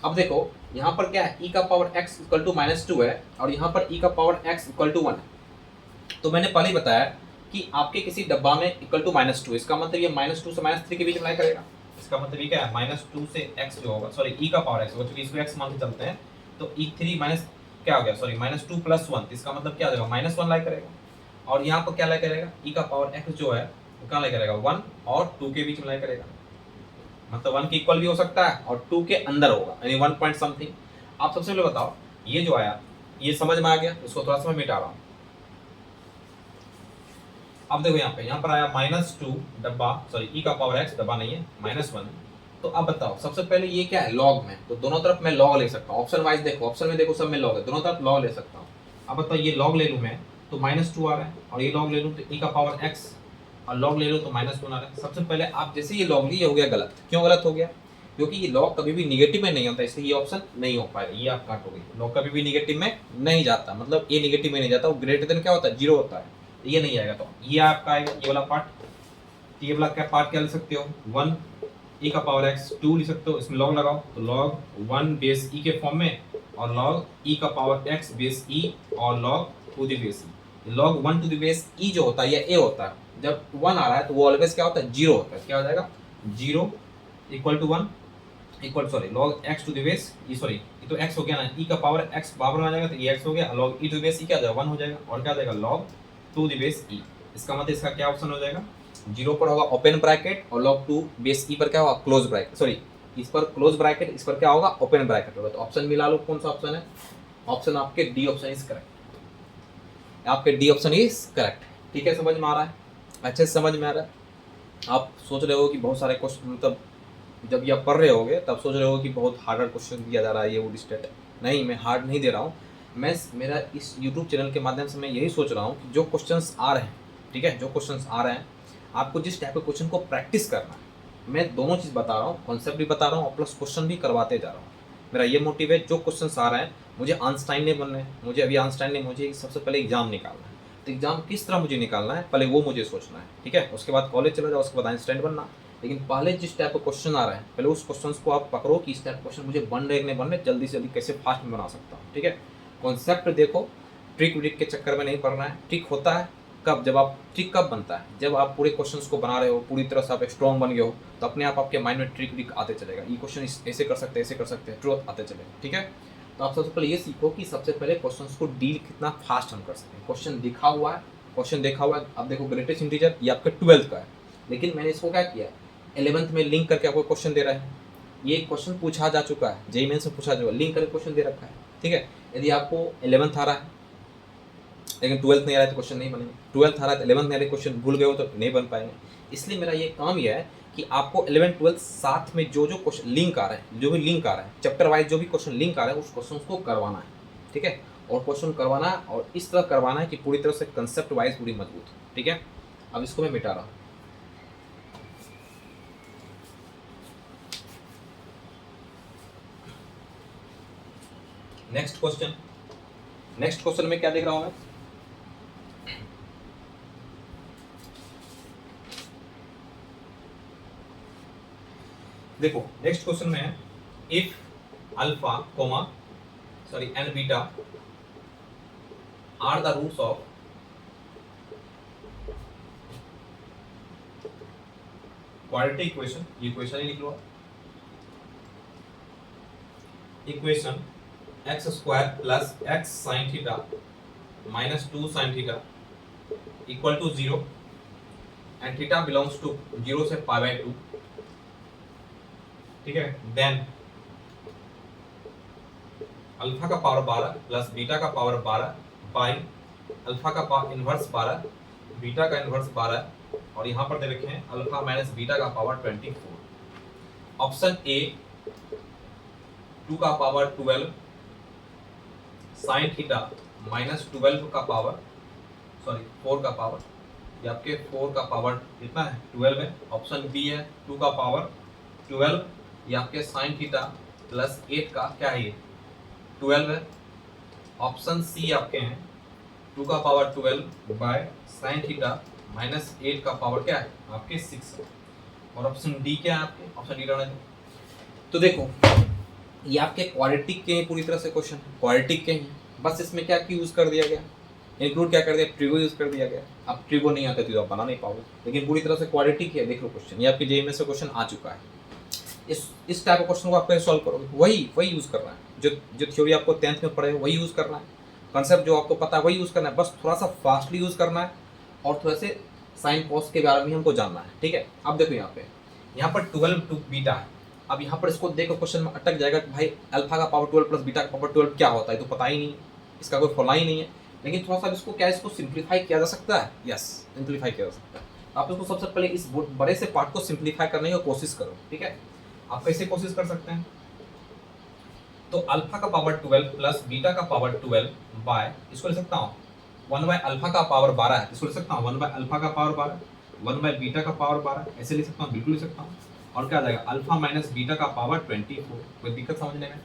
अब देखो यहाँ पर क्या है, ई का power x equal to minus 2 है और यहाँ पर ई का पावर एक्स इक्वल टू 1 है। तो मैंने पहले ही बताया कि आपके किसी डब्बा में इक्वल टू माइनस 2, इसका मतलब ये माइनस 2 से माइनस 3 के बीच में करेगा। इसका मतलब ये क्या है, माइनस 2 से x जो होगा, सॉरी ई का पावर x होगा, क्योंकि इसको x मान के चलते हैं, तो e3 माइनस क्या हो गया, सॉरी माइनस 2 प्लस 1, इसका मतलब क्या हो जाएगा, माइनस 1 लाई करेगा। और यहाँ पर क्या लाई करेगा, e का पावर x जो है वो क्या लाई करेगा, 1 और 2 के बीच में लाई करेगा, मतलब 1 के इक्वल भी हो सकता है और 2 के अंदर होगा, यानी 1 पॉइंट समथिंग। आप सबसे पहले बताओ ये जो आया ये समझ में आ गया, इसको थोड़ा सा मैं मिटा रहा हूँ। अब देखो यहाँ पर आया माइनस 2 डब्बा सॉरी ई का पावर एक्स, डब्बा नहीं है, माइनस 1। तो अब बताओ सबसे पहले ये क्या है, लॉग में, तो दोनों तरफ मैं लॉग ले सकता हूँ, ऑप्शन वाइज देखो, ऑप्शन में देखो सब में लॉग है, दोनों तरफ लॉग ले सकता हूँ। अब बताओ ये लॉग ले लूँ मैं तो माइनस 2 आ रहा है, और ये लॉग ले लूँ तो ई का पावर एक्स और लॉग ले लूँ तो माइनस 1 आ रहा है। सबसे पहले आप जैसे ये लॉग लिए हो गया गलत, क्यों गलत हो गया, क्योंकि ये लॉग कभी भी निगेटिव में नहीं होता, इसलिए ये ऑप्शन नहीं हो पाएगा, ये आप काटोगे। लॉग कभी भी निगेटिव में नहीं जाता, मतलब ये निगेटिव में नहीं जाता, वो ग्रेटर देन क्या होता है, 0 होता है, ये नहीं आएगा। तो ये आपका आएगा ये वाला पार्ट। ये वाला क्या पार्ट क्या लिख सकते हो, 1 ई का पावर एक्स 2 लिख सकते हो, इसमें लॉग लगाओ तो लॉग 1 बेस ई के फॉर्म में, और लॉग ई का पावर एक्स बेस ई और log to the base e. Log 1 to the base e जो होता है या ए होता है, जब 1 आ रहा है तो वो ऑलवेज क्या होता है, 0 होता है। क्या हो जाएगा, 0 equal to 1 equal sorry log x to the base e, sorry ये तो एक्स हो गया ना, ई का पावर एक्स बराबर में आ जाएगा तो ये एक्स हो गया, log e to the base e क्या हो जाएगा, 1 हो जाएगा, और क्या हो जाएगा लॉग टू द बेस ई। इसका मतलब इसका क्या ऑप्शन हो जाएगा, 0 पर होगा ओपन ब्रैकेट और log 2 बेस ई पर क्या होगा, क्लोज ब्रैकेट, सॉरी इस पर क्लोज ब्रैकेट, इस पर क्या होगा, ओपन ब्रैकेट होगा। तो ऑप्शन मिला लो, कौन सा ऑप्शन है, ऑप्शन आपके डी ऑप्शन इज करेक्ट, आपके डी ऑप्शन इज करेक्ट। ठीक है, समझ में आ रहा है, अच्छे से समझ में आ रहा है। आप सोच रहे हो कि बहुत सारे क्वेश्चन, मतलब जब ये आप पढ़ रहे होगे तब सोच रहे हो कि बहुत हार्डर क्वेश्चन दिया जा रहा है, ये वो स्टेट नहीं, मैं हार्ड नहीं दे रहा हूँ। मैं मेरा इस यूट्यूब चैनल के माध्यम से मैं यही सोच रहा हूँ कि जो क्वेश्चंस आ रहे हैं, ठीक है, जो क्वेश्चंस आ रहे हैं, आपको जिस टाइप के क्वेश्चन को प्रैक्टिस करना है, मैं दोनों चीज़ बता रहा हूँ, कॉन्सेप्ट भी बता रहा हूँ और प्लस क्वेश्चन भी करवाते जा रहा हूँ। मेरा ये मोटिव है, जो क्वेश्चन आ रहे हैं, मुझे आइंस्टाइन नहीं बनना है, मुझे अभी आइंस्टाइन नहीं, मुझे सबसे पहले एग्जाम निकालना है। तो एग्जाम किस तरह मुझे निकालना है पहले वो मुझे सोचना है, ठीक है, उसके बाद कॉलेज चला जाओ, उसके बाद आइंस्टाइन बनना। लेकिन पहले जिस टाइप का क्वेश्चन आ रहा है पहले उस क्वेश्चन को आप पकड़ो कि इस टाइप क्वेश्चन मुझे बन रहे नहीं बन रहे, जल्दी से जल्दी कैसे फास्ट में बना सकता हूँ। ठीक है, कॉन्सेप्ट देखो, ट्रिक व्रिक के चक्कर में नहीं पड़ना है। ट्रिक होता है कब, जब आप ट्रिक कब बनता है, जब आप पूरे क्वेश्चंस को बना रहे हो, पूरी तरह से आप स्ट्रॉन्ग बन गए हो, तो अपने आप आपके माइंड में ट्रिक व्रिक आते चलेगा, ये क्वेश्चन ऐसे कर सकते हैं, ऐसे कर सकते हैं, ट्रूथ आते चलेगा। ठीक है, तो आप सबसे पहले ये सीखो कि सबसे पहले क्वेश्चंस को डील कितना फास्ट हम कर सकते हैं। क्वेश्चन दिखा हुआ है, क्वेश्चन देखा हुआ है, अब देखो ग्रेटेस्ट इंटीजर ये आपके 12th का है, लेकिन मैंने इसको क्या किया, 11th में लिंक करके आपको क्वेश्चन दे रहा है। ये क्वेश्चन पूछा जा चुका है, जेईई मेंस से पूछा जा, लिंक करके क्वेश्चन दे रखा है। ठीक है, यदि आपको 11th आ रहा है लेकिन 12th नहीं आ रहा है तो क्वेश्चन नहीं बनेंगे, 12th आ रहा है तो 11th में आ रहे क्वेश्चन भूल गए हो तो नहीं बन पाएंगे। इसलिए मेरा ये काम यह है कि आपको 11th 12th साथ में जो जो क्वेश्चन लिंक आ रहे हैं, जो भी लिंक आ रहा है चैप्टर वाइज, जो भी क्वेश्चन लिंक आ रहा है उस क्वेश्चन को करवाना है। ठीक है, और क्वेश्चन करवाना है और इस तरह करवाना है कि पूरी तरह से कंसेप्ट वाइज पूरी मजबूत हो। ठीक है, अब इसको मैं मिटा रहा हूँ। नेक्स्ट क्वेश्चन में क्या देख रहा हूं मैं, देखो नेक्स्ट क्वेश्चन में है, if alpha comma sorry and beta are the roots of 2 quadratic equation, ये इक्वेशन ही लिख लो। Equation x square plus x sine theta minus 2 sine theta equal to 0 and theta belongs to 0 से पाई बाय 2, ठीक है। देन अल्फा का पावर 12 प्लस बीटा का पावर 12 बाई अल्फा का पावर इनवर्स 12 बीटा का इनवर्स 12 और यहाँ पर दे रखे हैं अल्फा माइनस बीटा का पावर 24। ऑप्शन ए 2 का पावर 12 साइन थीटा माइनस 12 का पावर 4 का पावर, ये आपके 4 का पावर कितना है 12 है। ऑप्शन बी है 2 का पावर 12, ये आपके साइन थीटा प्लस 8 का क्या है ये 12 है। ऑप्शन सी आपके हैं 2 का power 12 by sine theta minus 8 का पावर क्या है आपके 6 है। और ऑप्शन डी क्या है आपके, ऑप्शन डी रहने दो। तो देखो ये आपके क्वाड्रेटिक के पूरी तरह से क्वेश्चन क्वाड्रेटिक के हैं, बस इसमें क्या यूज कर दिया गया, इंक्लूड क्या कर दिया, ट्रिगो यूज कर दिया गया। अब ट्रिगो नहीं आता तो आप बना नहीं पाओगे, लेकिन पूरी तरह से क्वाड्रेटिक है। देख लो क्वेश्चन, ये आपके जेईई में से क्वेश्चन आ चुका है। इस टाइप ऑफ क्वेश्चन को आप कैसे सॉल्व करोगे, वही यूज करना है जो थ्योरी आपको 10th में पढ़े वही यूज करना है, कॉन्सेप्ट जो आपको पता है वही यूज करना है, बस थोड़ा सा फास्टली यूज करना है और थोड़ा से साइन कॉस के बारे में हमको जानना है, ठीक है। अब देखो यहाँ पर 12 टू बीटा है। अब यहाँ पर इसको देखो क्वेश्चन में अटक जाएगा कि भाई अल्फा का पावर 12 प्लस बीटा का पावर 12 क्या होता है, तो पता ही नहीं, इसका कोई फॉर्मूला ही नहीं है। लेकिन थोड़ा सा इसको क्या इसको सिंप्लीफाई किया जा सकता है, यस सिंप्लीफाई किया जा सकता है। आप इसको सबसे पहले इस बड़े से पार्ट को सिंप्लीफाई करने की कोशिश करो, ठीक है। आप कैसे कोशिश कर सकते हैं, तो अल्फा का पावर 12 प्लस बीटा का पावर 12 बाय, इसको लिख सकता हूँ 1 बाय अल्फा का पावर 12 है, इसको लिख सकता हूँ 1 बाय अल्फा का पावर 12, 1 बाय बीटा का पावर 12, ऐसे लिख सकता हूँ, बिल्कुल लिख सकता हूँ। और क्या आ जाएगा अल्फा माइनस बीटा का पावर 24, कोई दिक्कत समझने में।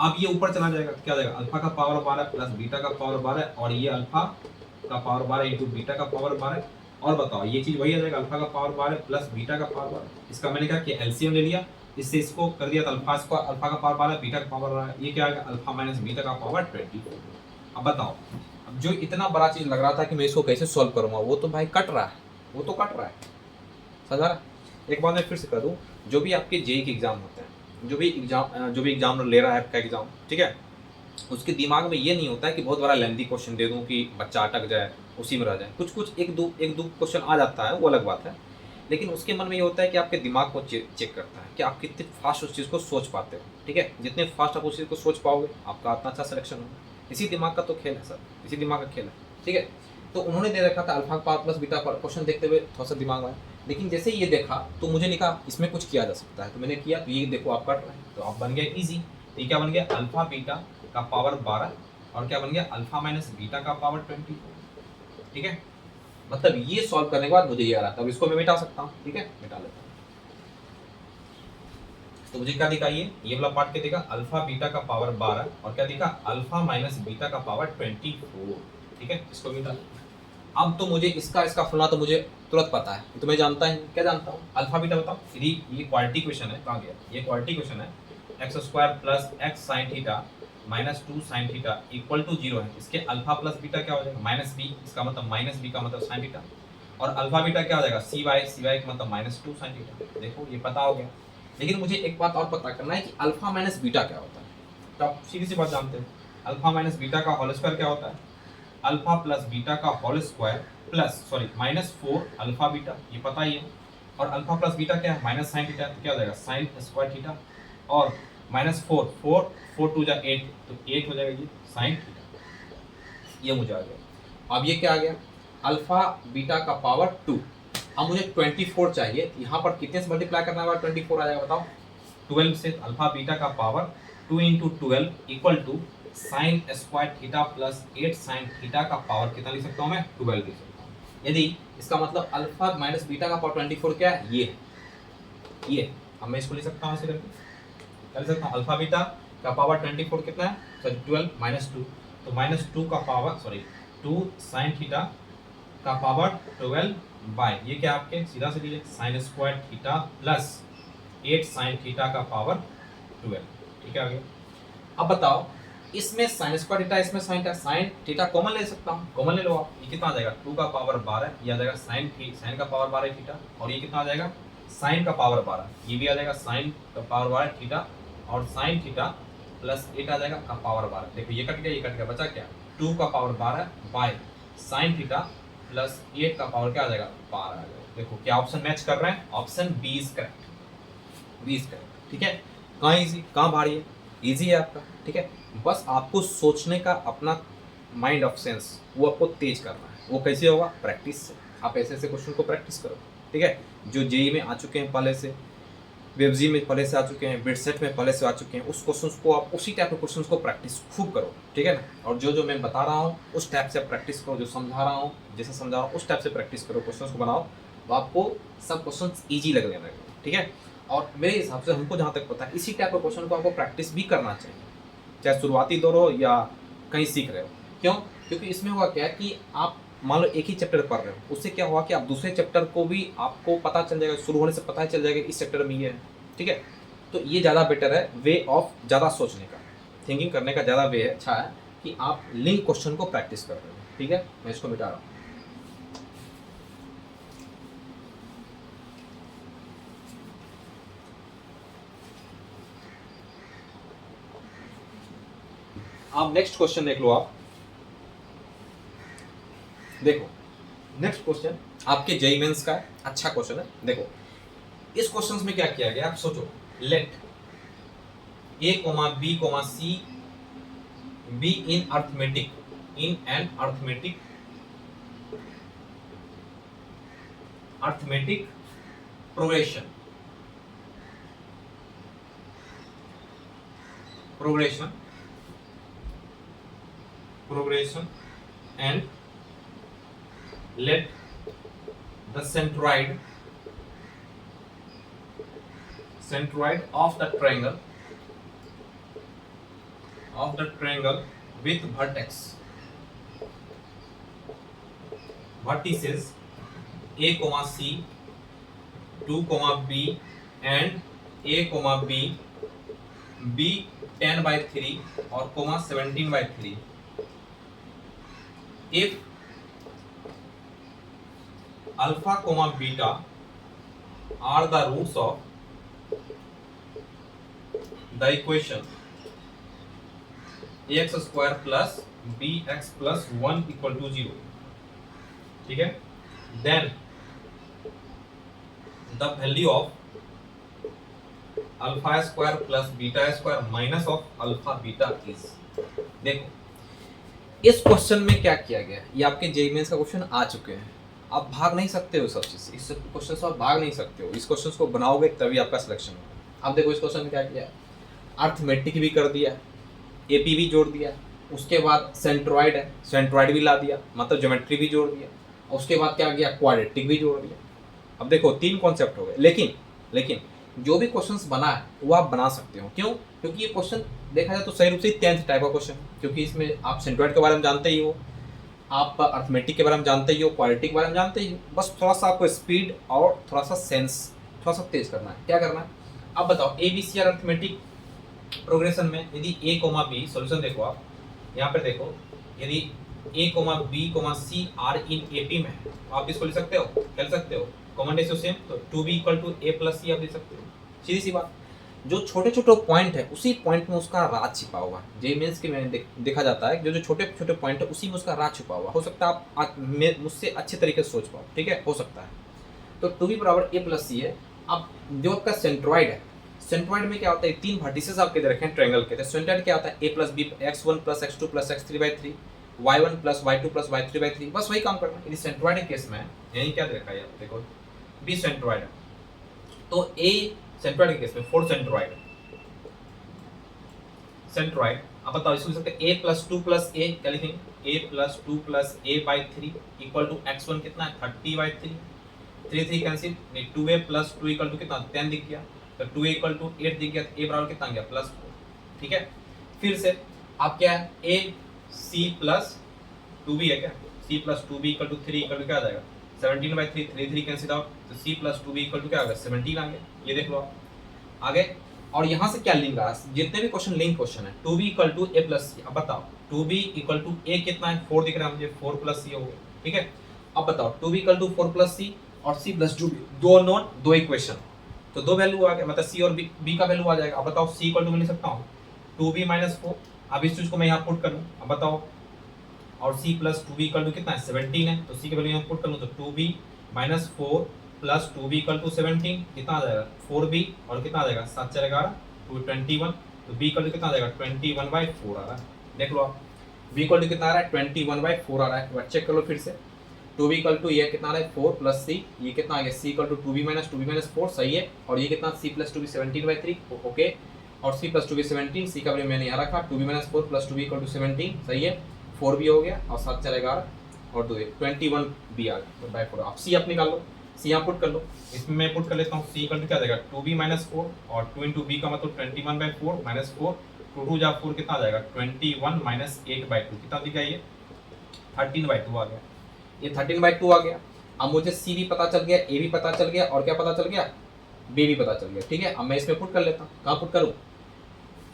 अब ये ऊपर चला जाएगा, क्या जाएगा अल्फा का पावर 12 प्लस बीटा का पावर 12 और ये अल्फा का पावर 12 इंटू बीटा का पावर 12। और बताओ ये चीज वही आ जाएगा अल्फा का पावर 12 प्लस बीटा का पावर 12। इसका मैंने क्या किया एलसीएम ले लिया, इससे इसको कर दिया तो अल्फा इसको अल्फा का पावर 12 बीटा का पावर 12, ये क्या आ गया अल्फा माइनस बीटा का पावर 24। अब बताओ, अब जो इतना बड़ा चीज लग रहा था कि मैं इसको कैसे सॉल्व करूंगा, वो तो भाई कट रहा है, वो तो कट रहा है। समझा। एक बार मैं फिर से कर दूं, जो भी आपके जेईई के एग्जाम होते हैं, जो भी एग्जाम ले रहा है आपका एग्जाम, ठीक है, उसके दिमाग में ये नहीं होता है कि बहुत बड़ा लेंथी क्वेश्चन दे दूं कि बच्चा अटक जाए, उसी में रह जाए। कुछ एक दो क्वेश्चन आ जाता है, वो अलग बात है, लेकिन उसके मन में ये होता है कि आपके दिमाग को चेक करता है कि आप कितने फास्ट उस चीज़ को सोच पाते हो, ठीक है। जितने फास्ट आप उस चीज़ को सोच पाओगे आपका उतना अच्छा सिलेक्शन होगा। इसी दिमाग का तो खेल है सर, इसी दिमाग का खेल है, ठीक है। तो उन्होंने दे रखा था अल्फा पावर प्लस बीटा पर, क्वेश्चन देखते हुए थोड़ा सा दिमाग में, लेकिन जैसे ये देखा तो मुझे लिखा इसमें कुछ किया जा सकता है, तो मैंने किया, तो ये देखो आप कट रहे हैं, तो आप बन गया ईजी। ये क्या बन गया अल्फा बीटा का पावर 12 और क्या बन गया अल्फा माइनस बीटा का पावर 24, ठीक है। मतलब ये सॉल्व करने के बाद मुझे ये आ रहा था, अब इसको मैं मिटा सकता हूँ, ठीक है, मिटा लेता हूँ। तो मुझे क्या दिखा ये वाला पार्ट क्या दिखा अल्फा बीटा का पावर 12 और क्या दिखा अल्फा माइनस बीटा का पावर 24, ठीक है। इसको मिटा। अब तो मुझे इसका फॉर्मूला तो मुझे तुरंत पता है, तो मैं जानता ही क्या जानता हूँ अल्फा बीटा बताओ। यदि ये क्वाड्रेटिक इक्वेशन है, कहाँ गया ये क्वाड्रेटिक इक्वेशन है, x square plus x sine theta minus 2 sine theta equal to 0 है। इसके अल्फा प्लस बीटा क्या हो जाएगा माइनस बी, इसका मतलब माइनस बी का मतलब साइन थीटा, और अल्फा बीटा क्या हो जाएगा सी वाई का मतलब माइनस 2 साइन थीटा। देखो ये पता हो गया, लेकिन मुझे एक बात और पता करना है कि अल्फा माइनस बीटा क्या होता है। तो आप सीधी सी बात जानते हैं अल्फा माइनस बीटा का होल स्क्वायर क्या होता है अल्फा प्लस बीटा का whole square plus minus 4 alpha beta, ये पता ही है। और अल्फा प्लस बीटा क्या है माइनस साइन थीटा, तो क्या हो जाएगा साइन स्क्वायर थीटा, और माइनस 4 टू जा 8, तो 8 हो जाएगा ये साइन थीटा, ये मुझे आ गया। अब ये क्या आ गया अल्फा बीटा का पावर 2। अब मुझे 24 चाहिए, यहाँ पर कितने से मल्टीप्लाई करना होगा 24 आ जाएगा बताओ 12 से। अल्फा बीटा का power 2 into 12 equal to sine square theta plus 8 sine theta का पावर कितना लिख सकता हूँ मैं 12 लिख सकता हूँ। यदि इसका मतलब अल्फा माइनस बीटा का पावर 24 क्या है ये अब मैं इसको लिख सकता हूँ ऐसे करके, क्या लिख सकता हूँ अल्फा बीटा का पावर 24 कितना है सॉरी 12 माइनस 2, तो माइनस 2 का पावर 2 साइन थीटा का पावर 12 बाय ये क्या आपके सीधा से लीजिए sign square theta plus 8 sine theta का पावर 12, ठीक है। आगे अब बताओ इसमें साइन स्क्वायर थीटा इसमें साइन थीटा कॉमन ले सकता हूँ, कॉमन ले लो आप, ये कितना आ जाएगा 2 का पावर 12, ये आ जाएगा साइन का पावर 12 थीटा, और ये कितना आ जाएगा साइन का पावर 12, ये भी आ जाएगा साइन का पावर 12 थीटा, और साइन थीटा प्लस 8 आ जाएगा का पावर 12। देखो ये कट गया, ये कट गया, बचा क्या 2 का power 12 by sine theta plus 8 का पावर क्या आ जाएगा 12 आ जाएगा। देखो क्या ऑप्शन मैच कर रहे हैं, option B is correct, B is correct. ठीक है, कहाँ इजी कहाँ भारी है, इजी है आपका। ठीक है, बस आपको सोचने का अपना माइंड ऑफ सेंस वो आपको तेज करना है। वो कैसे होगा, प्रैक्टिस से। आप ऐसे ऐसे क्वेश्चन को प्रैक्टिस करो। ठीक है, जो जेई में आ चुके हैं पहले से, वेबजी में पहले से आ चुके हैं, बिटसेट में पहले से आ चुके हैं, उस क्वेश्चंस को आप उसी टाइप के क्वेश्चंस को प्रैक्टिस खूब करो। ठीक है ना, और जो जो मैं बता रहा हूँ उस टाइप से प्रैक्टिस करो, जो समझा रहा हूँ जैसे समझा रहा हूँ उस टाइप से प्रैक्टिस करो, क्वेश्चंस को बनाओ, तो आपको सब क्वेश्चंस ईजी लगने लगेंगे। ठीक है, और मेरे हिसाब से हमको जहाँ तक पता है इसी टाइप के क्वेश्चन को आपको प्रैक्टिस भी करना चाहिए, चाहे शुरुआती दौर हो या कहीं सीख रहे हो। क्यों, क्योंकि इसमें हुआ क्या है कि आप मान लो एक ही चैप्टर पढ़ रहे हो, उससे क्या हुआ कि आप दूसरे चैप्टर को भी आपको पता चल जाएगा, शुरू होने से पता चल जाएगा इस चैप्टर में ये है। ठीक है, तो ये ज़्यादा बेटर है, वे ऑफ ज़्यादा सोचने का, थिंकिंग करने का ज़्यादा वे है, अच्छा है कि आप लिंक क्वेश्चन को प्रैक्टिस कर रहे हो। ठीक है, मैं इसको मिटा रहा हूँ। आप नेक्स्ट क्वेश्चन देख लो। आप देखो नेक्स्ट क्वेश्चन आपके जेईई मेंस का अच्छा क्वेश्चन है। देखो इस क्वेश्चन में क्या किया गया, आप सोचो, late a, b, c be in an arithmetic progression and let the centroid of the triangle with vertices a, c, 2, b and a, b be 10/3 और 17/3 if alpha, beta are the roots of the equation ax square plus bx plus 1 equal to 0। ठीक है, then the value of alpha square plus beta square minus of alpha beta is। देखो इस क्वेश्चन में क्या किया गया, ये आपके जेईई मेंस का क्वेश्चन आ चुके हैं, आप भाग नहीं सकते हो सब चीज, इस क्वेश्चन से आप भाग नहीं सकते हो, इस क्वेश्चन को बनाओगे तभी आपका सिलेक्शन होगा। अब देखो इस क्वेश्चन में क्या किया, अर्थमेटिक भी कर दिया, एपी भी जोड़ दिया, उसके बाद सेंट्रॉइड है, सेंट्रॉइड भी ला दिया, मतलब ज्योमेट्री भी जोड़ दिया, और उसके बाद क्या किया, क्वाड्रेटिक भी जोड़ दिया। अब देखो 3 कॉन्सेप्ट हो गए, लेकिन जो भी क्वेश्चंस बना है वो आप बना सकते हो। क्यों, क्योंकि ये क्वेश्चन देखा जाए तो सही रूप से 10th टाइप का क्वेश्चन, क्योंकि इसमें आप सेंट्रॉइड के बारे में जानते ही हो, आप अर्थमेटिक के बारे में जानते ही हो, क्वाड्रेटिक के बारे में जानते ही हो, बस थोड़ा सा आपको स्पीड और थोड़ा सा सेंस थोड़ा सा तेज करना है। क्या करना है, अब बताओ ABC और अर्थमेटिक प्रोग्रेशन में यदि a, b सॉल्यूशन देखो, आप यहाँ पर देखो, यदि a, b, c are in AP में है, आप इसको लिख सकते हो, क्या लिख सकते हो, कॉमन रेशियो सेम, तो 2b equal to a plus c आप लिख सकते हो। सीधी सी बात, जो छोटे छोटे पॉइंट है उसी पॉइंट में उसका राज छिपा हुआ है। जेईई मेंस के में देखा जाता है जो जो छोटे छोटे पॉइंट है उसी में उसका राज छुपा हुआ। हो सकता है आप मुझसे अच्छे तरीके से सोच पाओ, ठीक है, हो सकता है। तो 2b बराबर a प्लस c है। अब जो आपका सेंट्रॉइड है, सेंट्रॉइड में क्या होता है, 3 वर्टिसेस आपके दे रखे हैं ट्रायंगल के, तो सेंट्रॉइड क्या होता है, a plus b x1 plus x2 plus x3/3 y1 plus y2 plus y3/3, बस वही काम करना है। यदि सेंट्रॉइड के केस में यही क्या दे रखा है, देखो b सेंट्रॉइड है, तो a सेंट्रॉइड के केस में 4 सेंट्रॉइड। अब बताओ इसको लिख सकते हैं a प्लस 2 प्लस a, क्या लिखेंगे, a plus 2 plus a/3 equal to x1 कितना है 30/3, 3 cancel, 2a plus 2 equal to कितना 10 दिख गया, तो 2a इक्वल टू 8 दिख गया, तो a बराबर कितना गया +4। ठीक है, फिर से आप क्या है a c प्लस 2b है, क्या c plus 2b equal to 3 equal to क्या आ जाएगा 17/3, 3 कैंसिल आउट, तो c plus 2b equal to क्या आ गया 17 आ गया। ये देख लो आप आगे, और यहाँ से क्या लिंक आ, जितने भी क्वेश्चन लिंक क्वेश्चन है, 2b equal to a plus c। अब बताओ 2b इक्वल टू a कितना है 4 दिख रहा है मुझे, 4 प्लस c हो गया। ठीक है, अब बताओ 2b equal to 4 plus c, और सी प्लस टू बी, दो नोन दो इक्वेशन, तो दो वैल्यू आ गया, मतलब सी और बी का वैल्यू आ जाएगा। अब बताओ सी इक्वल टू मैं लिख सकता हूँ 2b माइनस 4। अब इस चीज को मैं यहाँ पुट कर लूँ, अब बताओ, और C plus two B equal to कितना है 17 है, तो सी की वैल्यू यहाँ पुट कर लूँ तो 2b minus 4 plus 2b equal to 17 कितना आ जाएगा 4b, और कितना आ जाएगा 7 4 11 21, तो b इक्वल टू कितना आ जाएगा 21/4 आ रहा है। देख लो आप b इक्वल टू कितना आ रहा है 21/4 आ रहा है, एक बार चेक कर लो फिर से। 2b इक्वल टू ये कितना आ रहा है 4 प्लस c, ये कितना आ गया c equal to 2b minus 4 सही है, और ये कितना c प्लस 2b 17/3 ओके, और c प्लस 2b 17, c का वैल्यू मैंने यहाँ रखा 2b minus 4 plus 2b equal to 17 सही है, 4b हो गया और 7 4 11 और 2 21b आ गया बाय 4। आप c आप निकाल लो, c यहाँ पुट कर लो, इसमें मैं पुट कर लेता हूँ c इक्वल टू क्या आ जाएगा 2b माइनस 4 और 2 इंटू b का मतलब 21/4 माइनस 4 2 2 जा 4 कितना आ जाएगा 21 माइनस 8/2 कितना दिखा ये 13/2 आ गया, ये 13/2 आ गया। अब मुझे c भी पता चल गया, a भी पता चल गया, और क्या पता चल गया b भी पता चल गया, ठीक है। अब मैं इसमें पुट कर लेता हूँ, कहाँ पुट करूँ,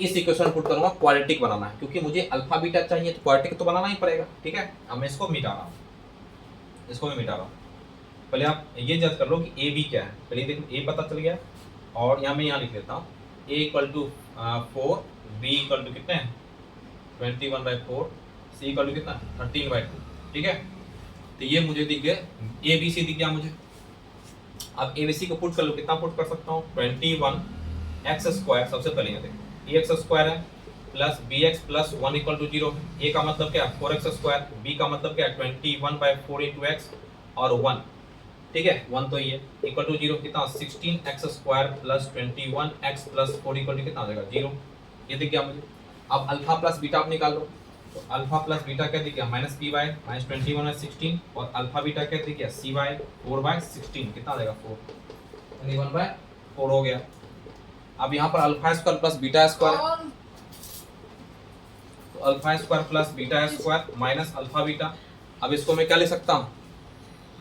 इस इक्वेशन पुट करूंगा, क्वाड्रेटिक बनाना है क्योंकि मुझे अल्फा बीटा चाहिए तो क्वाड्रेटिक तो बनाना ही पड़ेगा, ठीक है। अब मैं इसको मिटा रहा हूँ, इसको मैं मिटा रहा हूँ। पहले आप ये जज कर लो कि ए बी क्या है, पहले देखो ए पता चल गया, और यहाँ मैं यहाँ लिख लेता हूँ a equal to 4, b equal to कितने 21/4, सी इक्वल टू कितना 13/2, ठीक है। तो ये मुझे दिख गया, ए बी सी दिख गया मुझे। अब ए बी सी को पुट कर लो, कितना पुट कर सकता हूँ 21x² सबसे पहले यहाँ देखो x² है plus bx plus 1 equal to 0, a का मतलब क्या 4x², b का मतलब क्या 21/4 इंटू x और 1, ठीक है 1 तो ये इक्वल टू 0 कितना 16x² plus 21x plus 4 equal to कितना आ जाएगा 0, ये दिख गया मुझे। अब अल्फा प्लस बीटा आप निकाल लो, तो अल्फा प्लस बीटा क्या दिख गया -p बाय -21/16, और अल्फा बीटा क्या दिख गया c बाय 4/16 कितना आ जाएगा 4 21/4 हो गया। अब यहाँ पर alpha square plus beta square है, तो alpha square plus beta square minus alpha beta. अब इसको मैं क्या ले सकता हूँ,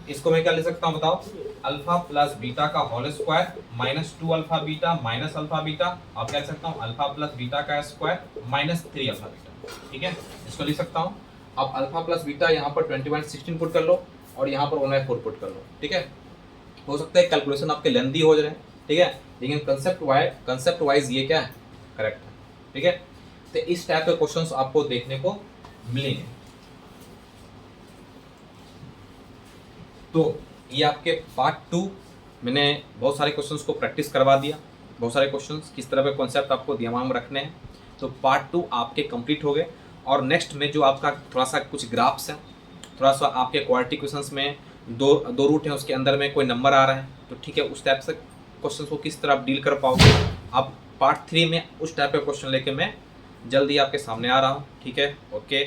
इसको मैं क्या ले सकता हूँ बताओ, अल्फा प्लस बीटा का whole square minus 2 alpha beta minus alpha beta. अब क्या ले सकता हूँ अल्फा प्लस बीटा का स्क्वायर माइनस 3 अल्फा बीटा, ठीक है इसको लिख सकता हूँ। अब अल्फा प्लस बीटा यहाँ पर 21/16 पुट कर लो, और यहाँ पर 1/4 पुट कर लो, ठीक है। हो सकता है कैलकुलेशन आपके लेंदी हो जाए, ठीक है, लेकिन कंसेप्ट वाइज ये क्या है करेक्ट है, ठीक है। तो इस टाइप के क्वेश्चंस आपको देखने को मिलेंगे। तो ये आपके पार्ट 2 मैंने बहुत सारे क्वेश्चंस को प्रैक्टिस करवा दिया, बहुत सारे क्वेश्चंस किस तरह के कॉन्सेप्ट आपको दिमाग में रखने हैं। तो पार्ट 2 आपके कंप्लीट हो गए, और नेक्स्ट में जो आपका थोड़ा सा कुछ ग्राफ्स है, थोड़ा सा आपके क्वाड्रेटिक क्वेश्चंस में दो रूट है, उसके अंदर में कोई नंबर आ रहा है, तो ठीक है उस टाइप से क्वेश्चन को किस तरह आप डील कर पाओगे। अब पार्ट 3 में उस टाइप का क्वेश्चन लेके मैं जल्दी आपके सामने आ रहा हूँ, ठीक है ओके।